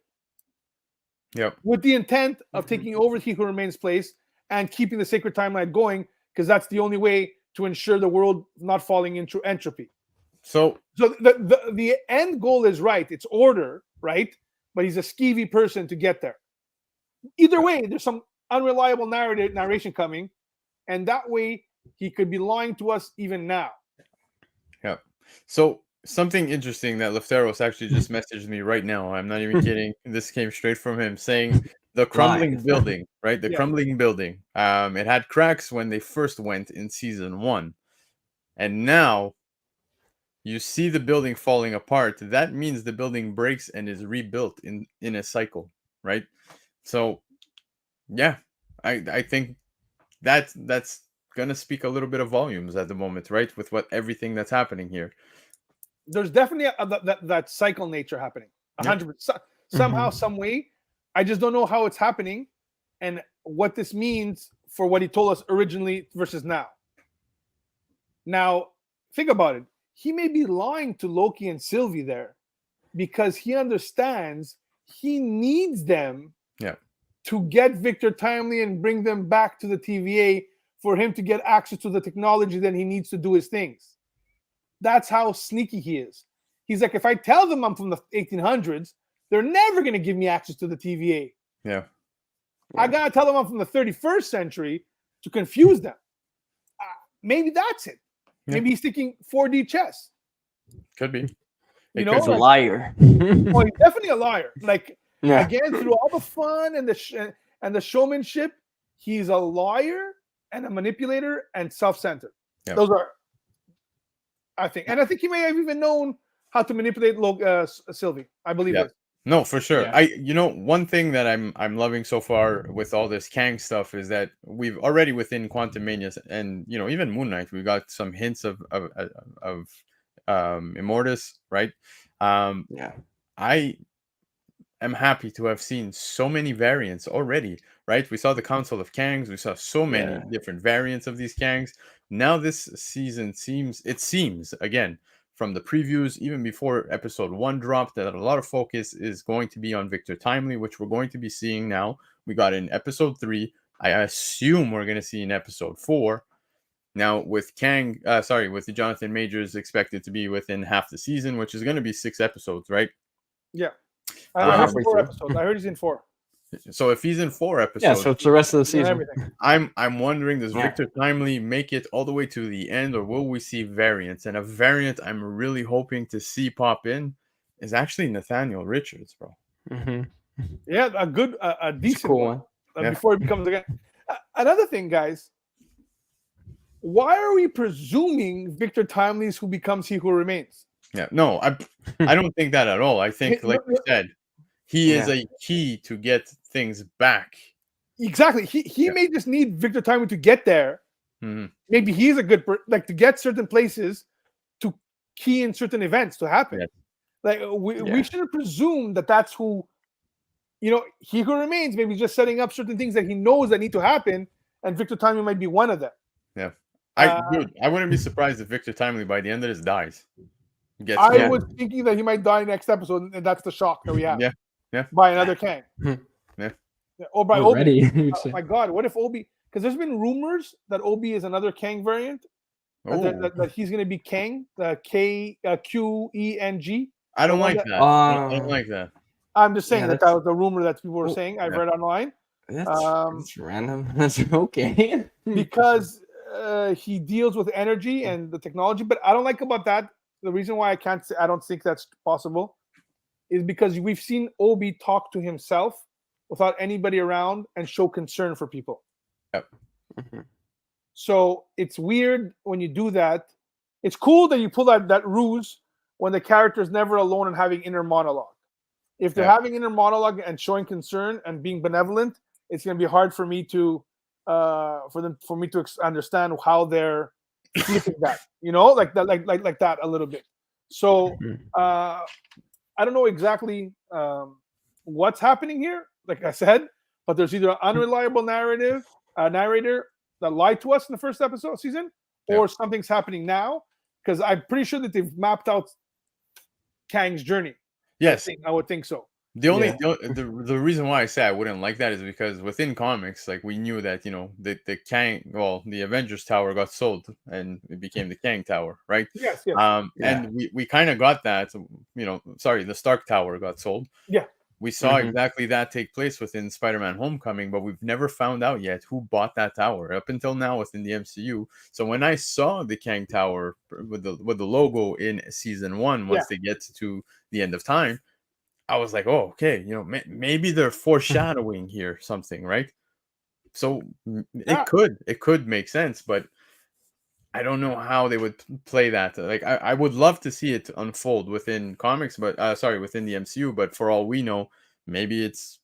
Yep. With the intent of taking over He Who Remains' place and keeping the sacred timeline going, because that's the only way to ensure the world not falling into entropy. So So the end goal is right. It's order, right? but he's a skeevy person to get there. Either way, there's some unreliable narration coming, and that way he could be lying to us even now. Yeah. So something interesting that Lefteros actually just messaged me right now. I'm not even kidding. This came straight from him saying the crumbling Live. building, right? The Yeah. crumbling building. It had cracks when they first went in season 1. And now you see the building falling apart. That means the building breaks and is rebuilt in a cycle, right? So yeah, I think that's gonna speak a little bit of volumes at the moment, right? With everything that's happening here. There's definitely that cycle nature happening. 100%. Somehow, some way. I just don't know how it's happening and what this means for what he told us originally versus now. Now, think about it. He may be lying to Loki and Sylvie there because he understands he needs them to get Victor Timely and bring them back to the TVA for him to get access to the technology that he needs to do his things. That's how sneaky he is. He's like, if I tell them I'm from the 1800s, they're never going to give me access to the TVA. Yeah. I got to tell them I'm from the 31st century to confuse them. Maybe that's it. Yeah. Maybe he's thinking 4D chess. Could be. You know, He's a liar. well, he's definitely a liar. Like, Yeah. again, through all the fun and the showmanship, he's a liar and a manipulator and self-centered. Yeah. Those are, I think. And I think he may have even known how to manipulate Sylvie. I believe it. No, for sure. Yeah. One thing that I'm loving so far with all this Kang stuff is that we've already within Quantum Mania and even Moon Knight, we got some hints of Immortus, right? Yeah. I am happy to have seen so many variants already, right? We saw the Council of Kangs, we saw so many different variants of these Kangs. Now this season seems again from the previews, even before episode 1 dropped, that a lot of focus is going to be on Victor Timely, which we're going to be seeing now. We got in episode 3. I assume we're going to see in episode 4. Now with with the Jonathan Majors expected to be within half the season, which is going to be 6 episodes, right? Yeah. I heard 4 episodes. I heard he's in 4. So if he's in 4 episodes, Yeah, so it's the rest of the Doing season. everything. I'm wondering, does Victor Timely make it all the way to the end, or will we see variants? And a variant I'm really hoping to see pop in is actually Nathaniel Richards, bro. Mm-hmm. Yeah, a decent cool one. Before he becomes again. Another thing, guys. Why are we presuming Victor Timely is who becomes He Who Remains? Yeah, no, I don't think that at all. I think, like you said, he is a key to get things back. Exactly. He may just need Victor Timely to get there. Mm-hmm. Maybe he's a good to get certain places to key in certain events to happen. Yeah. Like we shouldn't presume that that's who, He Who Remains. Maybe just setting up certain things that he knows that need to happen, and Victor Timely might be one of them. Yeah, I wouldn't be surprised if Victor Timely by the end of this dies. I was thinking that he might die next episode, and that's the shock that we have. Yeah. By another Kang. Yeah. Or by Already. Obi. Oh my God! What if Obi? Because there's been rumors that Obi is another Kang variant. That he's going to be Kang, the Qeng. I don't like that. I don't like that. I'm just saying that was the rumor that people were saying. I read online. That's random. That's okay. Because he deals with energy and the technology, but I don't like about that. The reason why I don't think that's possible is because we've seen Obi talk to himself without anybody around and show concern for people. Yep. Mm-hmm. So it's weird when you do that. It's cool that you pull that ruse when the character is never alone and having inner monologue. If they're having inner monologue and showing concern and being benevolent, it's going to be hard for me to understand how they're flipping that, like that a little bit. So I don't know exactly what's happening here, like I said, but there's either an unreliable narrator that lied to us in the first season, or something's happening now, because I'm pretty sure that they've mapped out Kang's journey. Yes, I would think so. The reason why I say I wouldn't like that is because within comics, like, we knew that the Kang, the Avengers Tower got sold and it became the Kang Tower, right? Yes. And we kind of got that. The Stark Tower got sold. Yeah. we saw Mhm. exactly that take place within Spider-Man Homecoming, but we've never found out yet who bought that tower up until now within the MCU. So when I saw the Kang Tower with the logo in season 1, Yeah. once they get to the end of time, I was like, oh, okay, maybe they're foreshadowing here something, right? So Yeah. it could make sense, but I don't know how they would play that. Like, I would love to see it unfold within comics, but within the MCU. But for all we know, maybe it's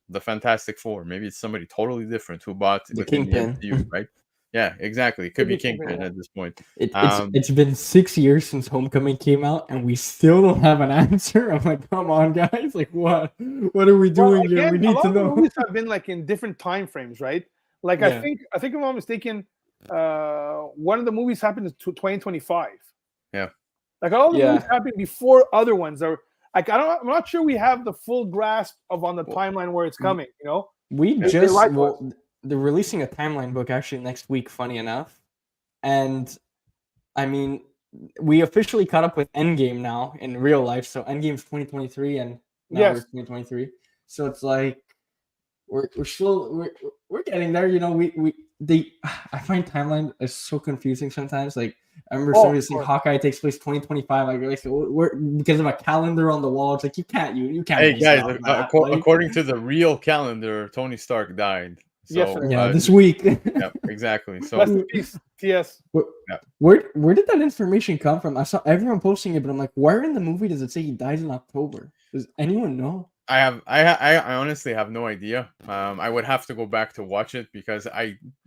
the Fantastic Four. Maybe it's somebody totally different who bought The within the Kingpin. MCU, right? Yeah, exactly. It could Could be be Kingpin, Kingpin yeah. at this point. It's Um, it's been 6 years since Homecoming came out, and we still don't have an answer. I'm like, come on, guys! Like, what are we Well, doing here? again, We a need lot to of the know. movies have been like in different time frames, right? Like Yeah. I think if I'm not mistaken, one of the movies happened in 2025. Yeah. Like all the Yeah. movies happened before other ones are. Like I'm not sure we have the full grasp of on the Well, timeline where it's coming. You know, We They just like well, they're releasing a timeline book actually next week. Funny enough, and I mean, we officially caught up with Endgame now in real life. So Endgame's 2023, and now we're Yes. 2023. So it's like we're getting there. You know, I find timeline is so confusing sometimes. Like I remember Oh, somebody of saying course. Hawkeye takes place 2025. Like we're because of a calendar on the wall. It's like you can't hey base it guys, off that. Like, according to the real calendar, Tony Stark died. So Yesterday. yeah, this week. yeah, exactly. So Rest in peace, TS. Where did that information come from? I saw everyone posting it, but I'm like, where in the movie does it say he dies in October? Does anyone know? I honestly have no idea. I would have to go back to watch it because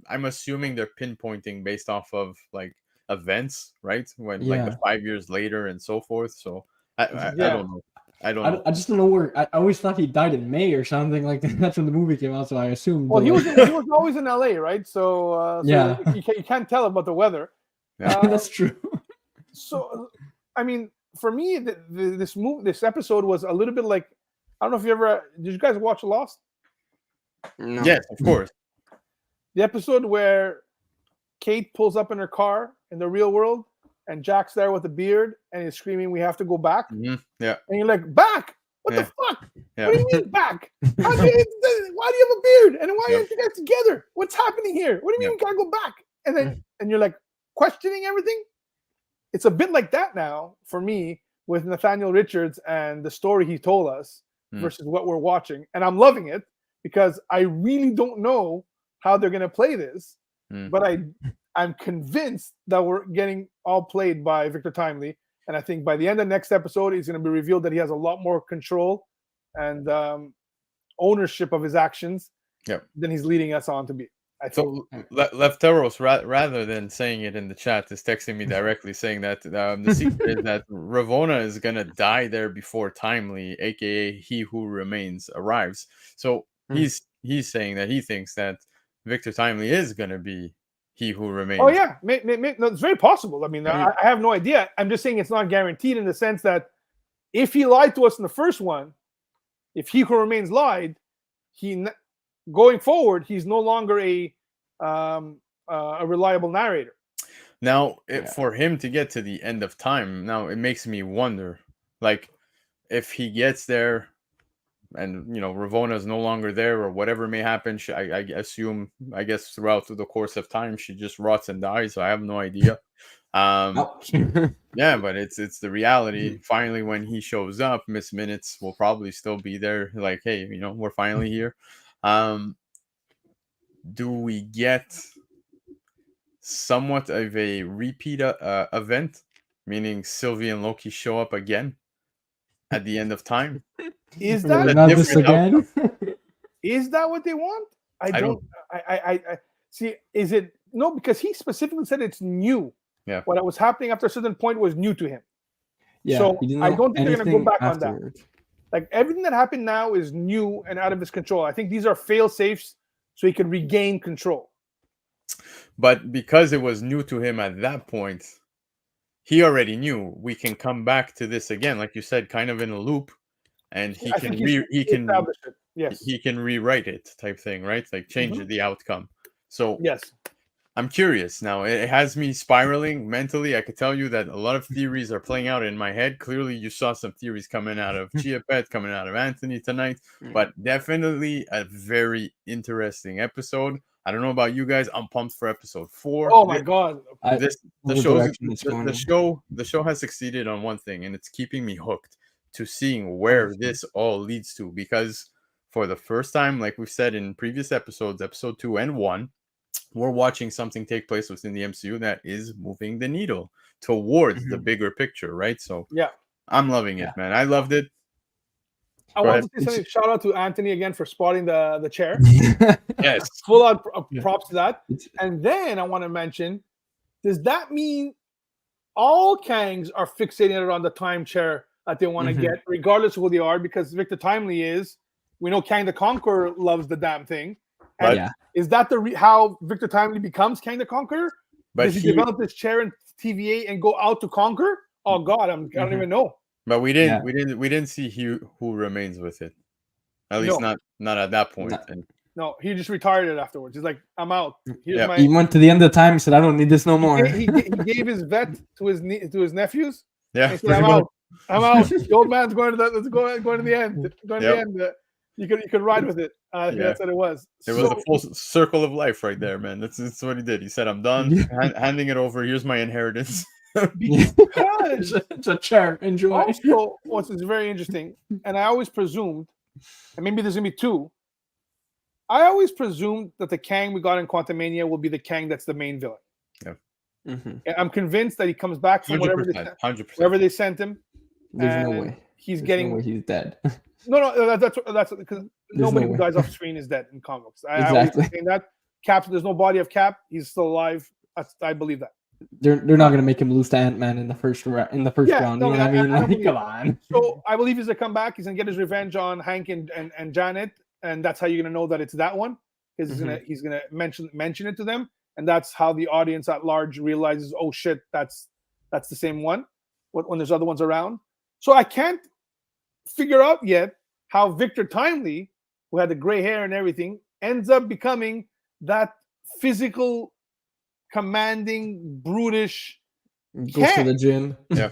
I'm assuming they're pinpointing based off of like events, right? When like the Yeah. 5 years later and so forth. So I Yeah. don't know. I don't know. I just don't know where. I always thought he died in May or something like that. That's when the movie came out, so I assumed. Well, but, he like, was always in LA, right? So Yeah. you can't tell about the weather. Yeah. that's true. So I mean, for me, this episode was a little bit like, I don't know if you ever did you guys watch Lost? No. Yes, of course. The episode where Kate pulls up in her car in the real world and Jack's there with a beard and he's screaming, "We have to go back." Mhm. Yeah. And you're like, "Back? What Yeah. the fuck? Yeah. What do you mean back? Why do you have a beard? And why Yep. aren't you guys together? What's happening here? What do you mean we gotta go back?" And then and you're like questioning everything. It's a bit like that now for me with Nathaniel Richards and the story he told us versus what we're watching. And I'm loving it because I really don't know how they're gonna play this, but I'm convinced that we're getting all played by Victor Timely. And I think by the end of the next episode, it's going to be revealed that he has a lot more control and ownership of his actions than he's leading us on to be. I think. So Lefteros, rather than saying it in the chat, is texting me directly saying that the secret is that Ravonna is gonna die there before Timely, aka He Who Remains, arrives. So he's saying that he thinks that Victor Timely is gonna be He Who Remains. Oh yeah, no, it's very possible. I mean, I have no idea. I'm just saying it's not guaranteed in the sense that if he lied to us in the first one, if He Who Remains lied, going forward, he's no longer a reliable narrator. Now, for him to get to the end of time, now it makes me wonder, like, if he gets there, and Ravonna is no longer there, or whatever may happen. I assume, I guess, throughout the course of time, she just rots and dies. So I have no idea. Yeah, but it's the reality. Finally, when he shows up, Miss Minutes will probably still be there. Like, hey, we're finally here. Do we get somewhat of a repeat event, meaning Sylvie and Loki show up again at the end of time? Is that this again? Is that what they want? I don't. I see. Is it no? Because he specifically said it's new. Yeah. What was happening after a certain point was new to him. Yeah. So I don't think they're going to go back afterwards. on that. Like everything that happened now is new and out of his control. I think these are fail safes so he can regain control. But because it was new to him at that point, he already knew we can come back to this again, like you said, kind of in a loop, and he can rewrite it, type thing, right? Like change the outcome. So yes, I'm curious now. It has me spiraling mentally. I could tell you that a lot of theories are playing out in my head. Clearly, you saw some theories coming out of Chiapet, coming out of Anthony tonight, but definitely a very interesting episode. I don't know about you guys. I'm pumped for episode 4. Oh my god! The the show direction it's going in. the show has succeeded on one thing, and it's keeping me hooked to seeing where this all leads to, because for the first time, like we've said in previous episodes, episode 2 and 1, we're watching something take place within the MCU that is moving the needle towards the bigger picture, right? So Yeah, I'm loving it, man. I loved it. I Go want ahead. to say something. Shout out to Anthony again for spotting the chair. Yes. Full out props to that. And then I want to mention, does that mean all Kangs are fixated on the time chair that they want to get, regardless of who they are? Because Victor Timely is, we know Kang the Conqueror loves the damn thing. And yeah. is that how Victor Timely becomes Kang the Conqueror? But Does he develop this chair in TVA and go out to conquer? Oh God, I don't even know. But we didn't see who remains with it. At least not at that point. And no, he just retired it afterwards. He's like, I'm out. Here's my. He went to the end of time. He said, "I don't need this no more." He gave his vet to his nephews. Yeah, he said, I'm out. I'm out. The old man's going to going to the end. Going to the end. You could ride with it. I think that's what it was. It was a full circle of life right there, man. That's what he did. He said, "I'm done. Handing it over. Here's my inheritance." Because it's a chair. Enjoy. Also, what's very interesting, and I always presumed, and maybe there's gonna be 2. I always presumed that the Kang we got in Quantumania will be the Kang that's the main villain. Yeah. And I'm convinced that he comes back from whatever they sent him. There's no way. He's he's dead. No, that's because nobody who dies off screen is dead in comics. I always saying that. Cap, there's no body of Cap. He's still alive. I believe that. They're not gonna make him lose to Ant-Man in the first round. You know what I mean? Like, come on. So I believe he's gonna come back. He's gonna get his revenge on Hank and Janet, and that's how you're gonna know that it's that one, because he's gonna mention it to them, and that's how the audience at large realizes, oh shit, that's the same one. When there's other ones around, so I can't figure out yet how Victor Timely, who had the gray hair and everything, ends up becoming that physical, commanding, brutish goes to the gym. Yeah.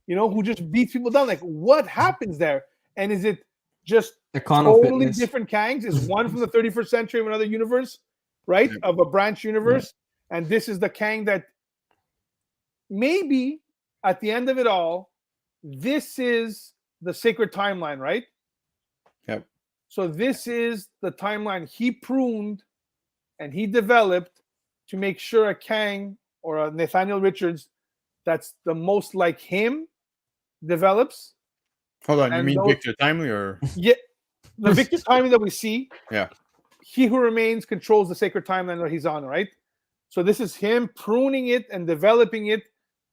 Who just beats people down. Like, what happens there? And is it just Econo totally fitness. different Kangs? Is one from the 31st century of another universe, right? Of a branch universe. Yeah. And this is the Kang that maybe at the end of it all, this is the sacred timeline, right? Yep. So this is the timeline he pruned and he developed to make sure a Kang or a Nathaniel Richards that's the most like him develops. Hold on, you mean Victor Timely or? Yeah, the Victor Timely that we see. Yeah. He who remains controls the sacred timeline that he's on, right? So this is him pruning it and developing it,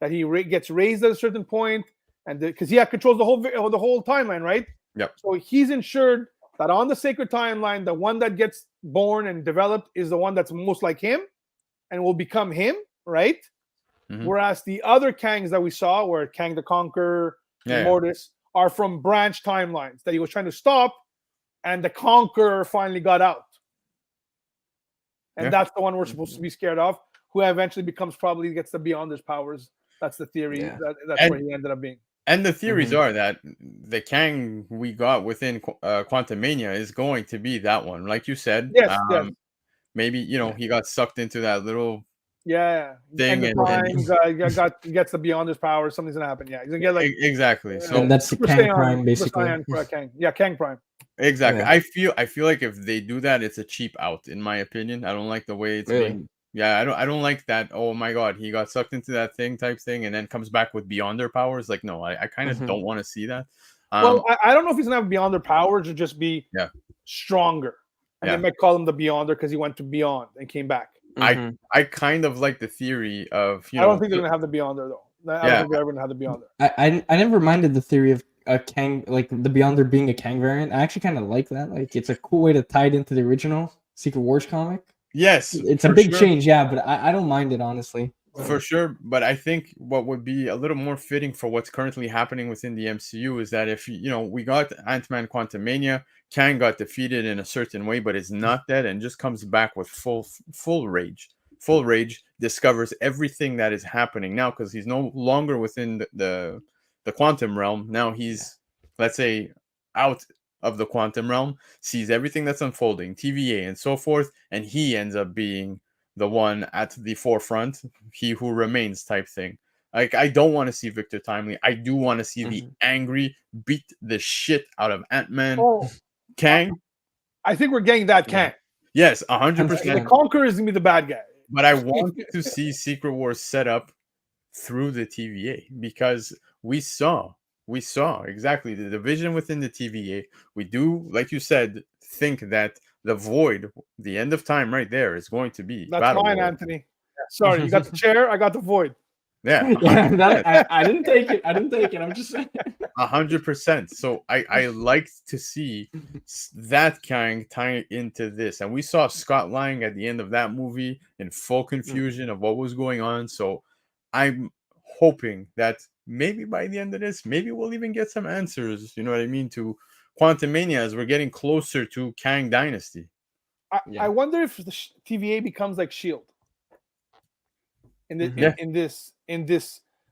that he gets raised at a certain point, and because he controls the whole timeline, right? Yep. So he's ensured that on the sacred timeline, the one that gets born and developed is the one that's most like him and will become him, right? Whereas the other Kangs that we saw, where Kang the Conqueror, Mortis, are from branch timelines that he was trying to stop, and the Conqueror finally got out. And that's the one we're supposed to be scared of, who eventually probably gets the Beyonder's powers. That's the theory. Yeah. That's where he ended up being. And the theories are that the Kang we got within Quantumania is going to be that one, like you said. Yes. Maybe he got sucked into that little thing, and gets the Beyonder's powers. Something's gonna happen. Yeah, he's gonna get like exactly. So and that's the Kang Prime, basically. Kang Prime. Exactly. Yeah. I feel like if they do that, it's a cheap out, in my opinion. I don't like the way it's being. Yeah, I don't like that. Oh my God, he got sucked into that thing type thing, and then comes back with Beyonder powers. Like, no, I kind of don't want to see that. Well, I don't know if he's gonna have Beyonder powers or just be stronger. And they might call him the Beyonder because he went to Beyond and came back. I kind of like the theory of I don't think they're gonna have the Beyonder though. I don't think they're ever gonna have the Beyonder. I never minded the theory of a Kang, like the Beyonder being a Kang variant. I actually kind of like that. Like, it's a cool way to tie it into the original Secret Wars comic. Yes, it's a big change, but I don't mind it, honestly. For sure, but I think what would be a little more fitting for what's currently happening within the MCU is that if we got Ant-Man Quantumania, Kang got defeated in a certain way, but is not dead, and just comes back with full rage. Full rage, discovers everything that is happening now because he's no longer within the quantum realm. Now he's, let's say, out of the quantum realm, sees everything that's unfolding, TVA and so forth, and he ends up being the one at the forefront, he who remains type thing. Like, I don't want to see Victor Timely. I do want to see the angry beat the shit out of Ant-Man. Oh, Kang. I think we're getting that Kang. Yes, The 100%. Conqueror is gonna be the bad guy. But I want to see Secret Wars set up through the TVA, because we saw exactly the division within the TVA. We do, like you said, think that the void, the end of time right there, is going to be That's Battle mine, World. Anthony. Sorry, you got the chair, I got the void. Yeah, I didn't take it. I'm just saying. 100%. So I like to see that Kang tying into this, and we saw Scott Lang at the end of that movie in full confusion of what was going on. So I'm hoping that maybe by the end of this, maybe we'll even get some answers. You know what I mean, to Quantum Mania as we're getting closer to Kang Dynasty. I wonder if the TVA becomes like Shield. In this,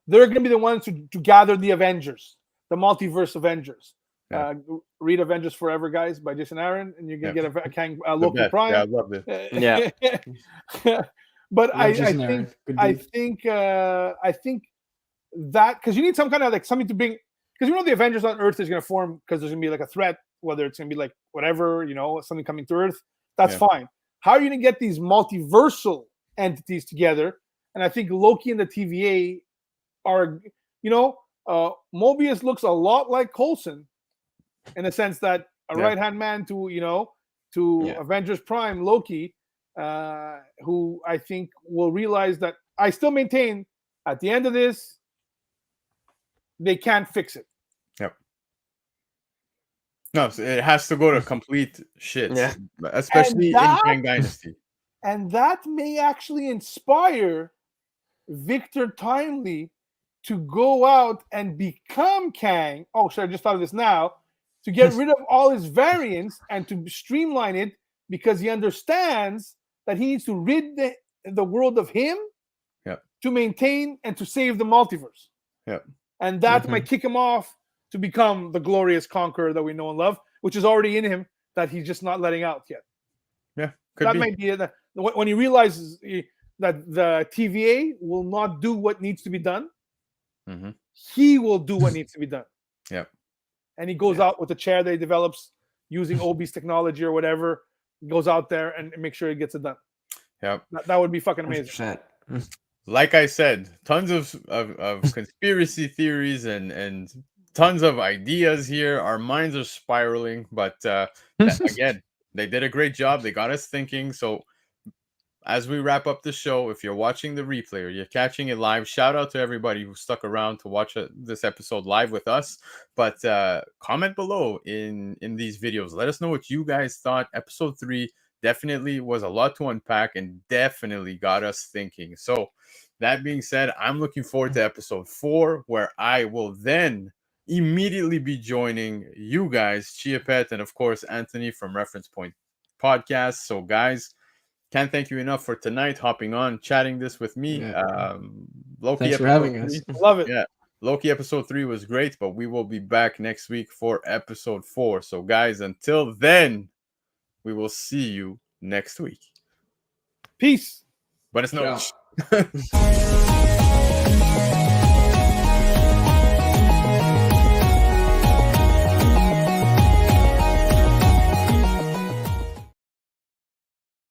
they're going to be the ones to gather the Avengers, the multiverse Avengers. Yeah. Read Avengers Forever, guys, by Jason Aaron, and you're going to get a Kang Loki best. Prime. Yeah, I love it. But I Jason Aaron. think that, because you need some kind of like something to bring, because you know the Avengers on Earth is going to form because there's going to be like a threat, whether it's going to be like whatever, something coming to Earth. That's fine. How are you going to get these multiversal entities together? And I think Loki and the TVA are, Mobius looks a lot like Coulson in the sense that a right-hand man to Avengers Prime, Loki, who I think will realize that I still maintain at the end of this, they can't fix it. Yep. No, it has to go to complete shit. Yeah. Especially in Kang Dynasty. And that may actually inspire Victor Timely to go out and become Kang. Oh, sorry, I just thought of this now. To get rid of all his variants and to streamline it, because he understands that he needs to rid the world of him to maintain and to save the multiverse. Yep. And that might kick him off to become the glorious conqueror that we know and love, which is already in him that he's just not letting out yet. Yeah, that might be it. When he realizes that the TVA will not do what needs to be done, he will do what needs to be done. Yep. And he goes out with a chair that he develops using Obi's technology or whatever, goes out there and makes sure he gets it done. Yep. That would be fucking amazing. 100%. Like I said, tons of conspiracy theories and tons of ideas here. Our minds are spiraling, but again, they did a great job. They got us thinking. So as we wrap up the show, if you're watching the replay or you're catching it live, shout out to everybody who stuck around to watch this episode live with us. But comment below in these videos. Let us know what you guys thought. Episode 3 definitely was a lot to unpack and definitely got us thinking. So that being said, I'm looking forward to episode 4, where I will then immediately be joining you guys, Chiapet, and of course, Anthony from Reference Point Podcast. So guys, can't thank you enough for tonight, hopping on, chatting this with me. Loki, thanks for having us. Love it. Yeah, Loki episode 3 was great, but we will be back next week for episode 4. So guys, until then, we will see you next week. Peace. Buenas noches. Ciao.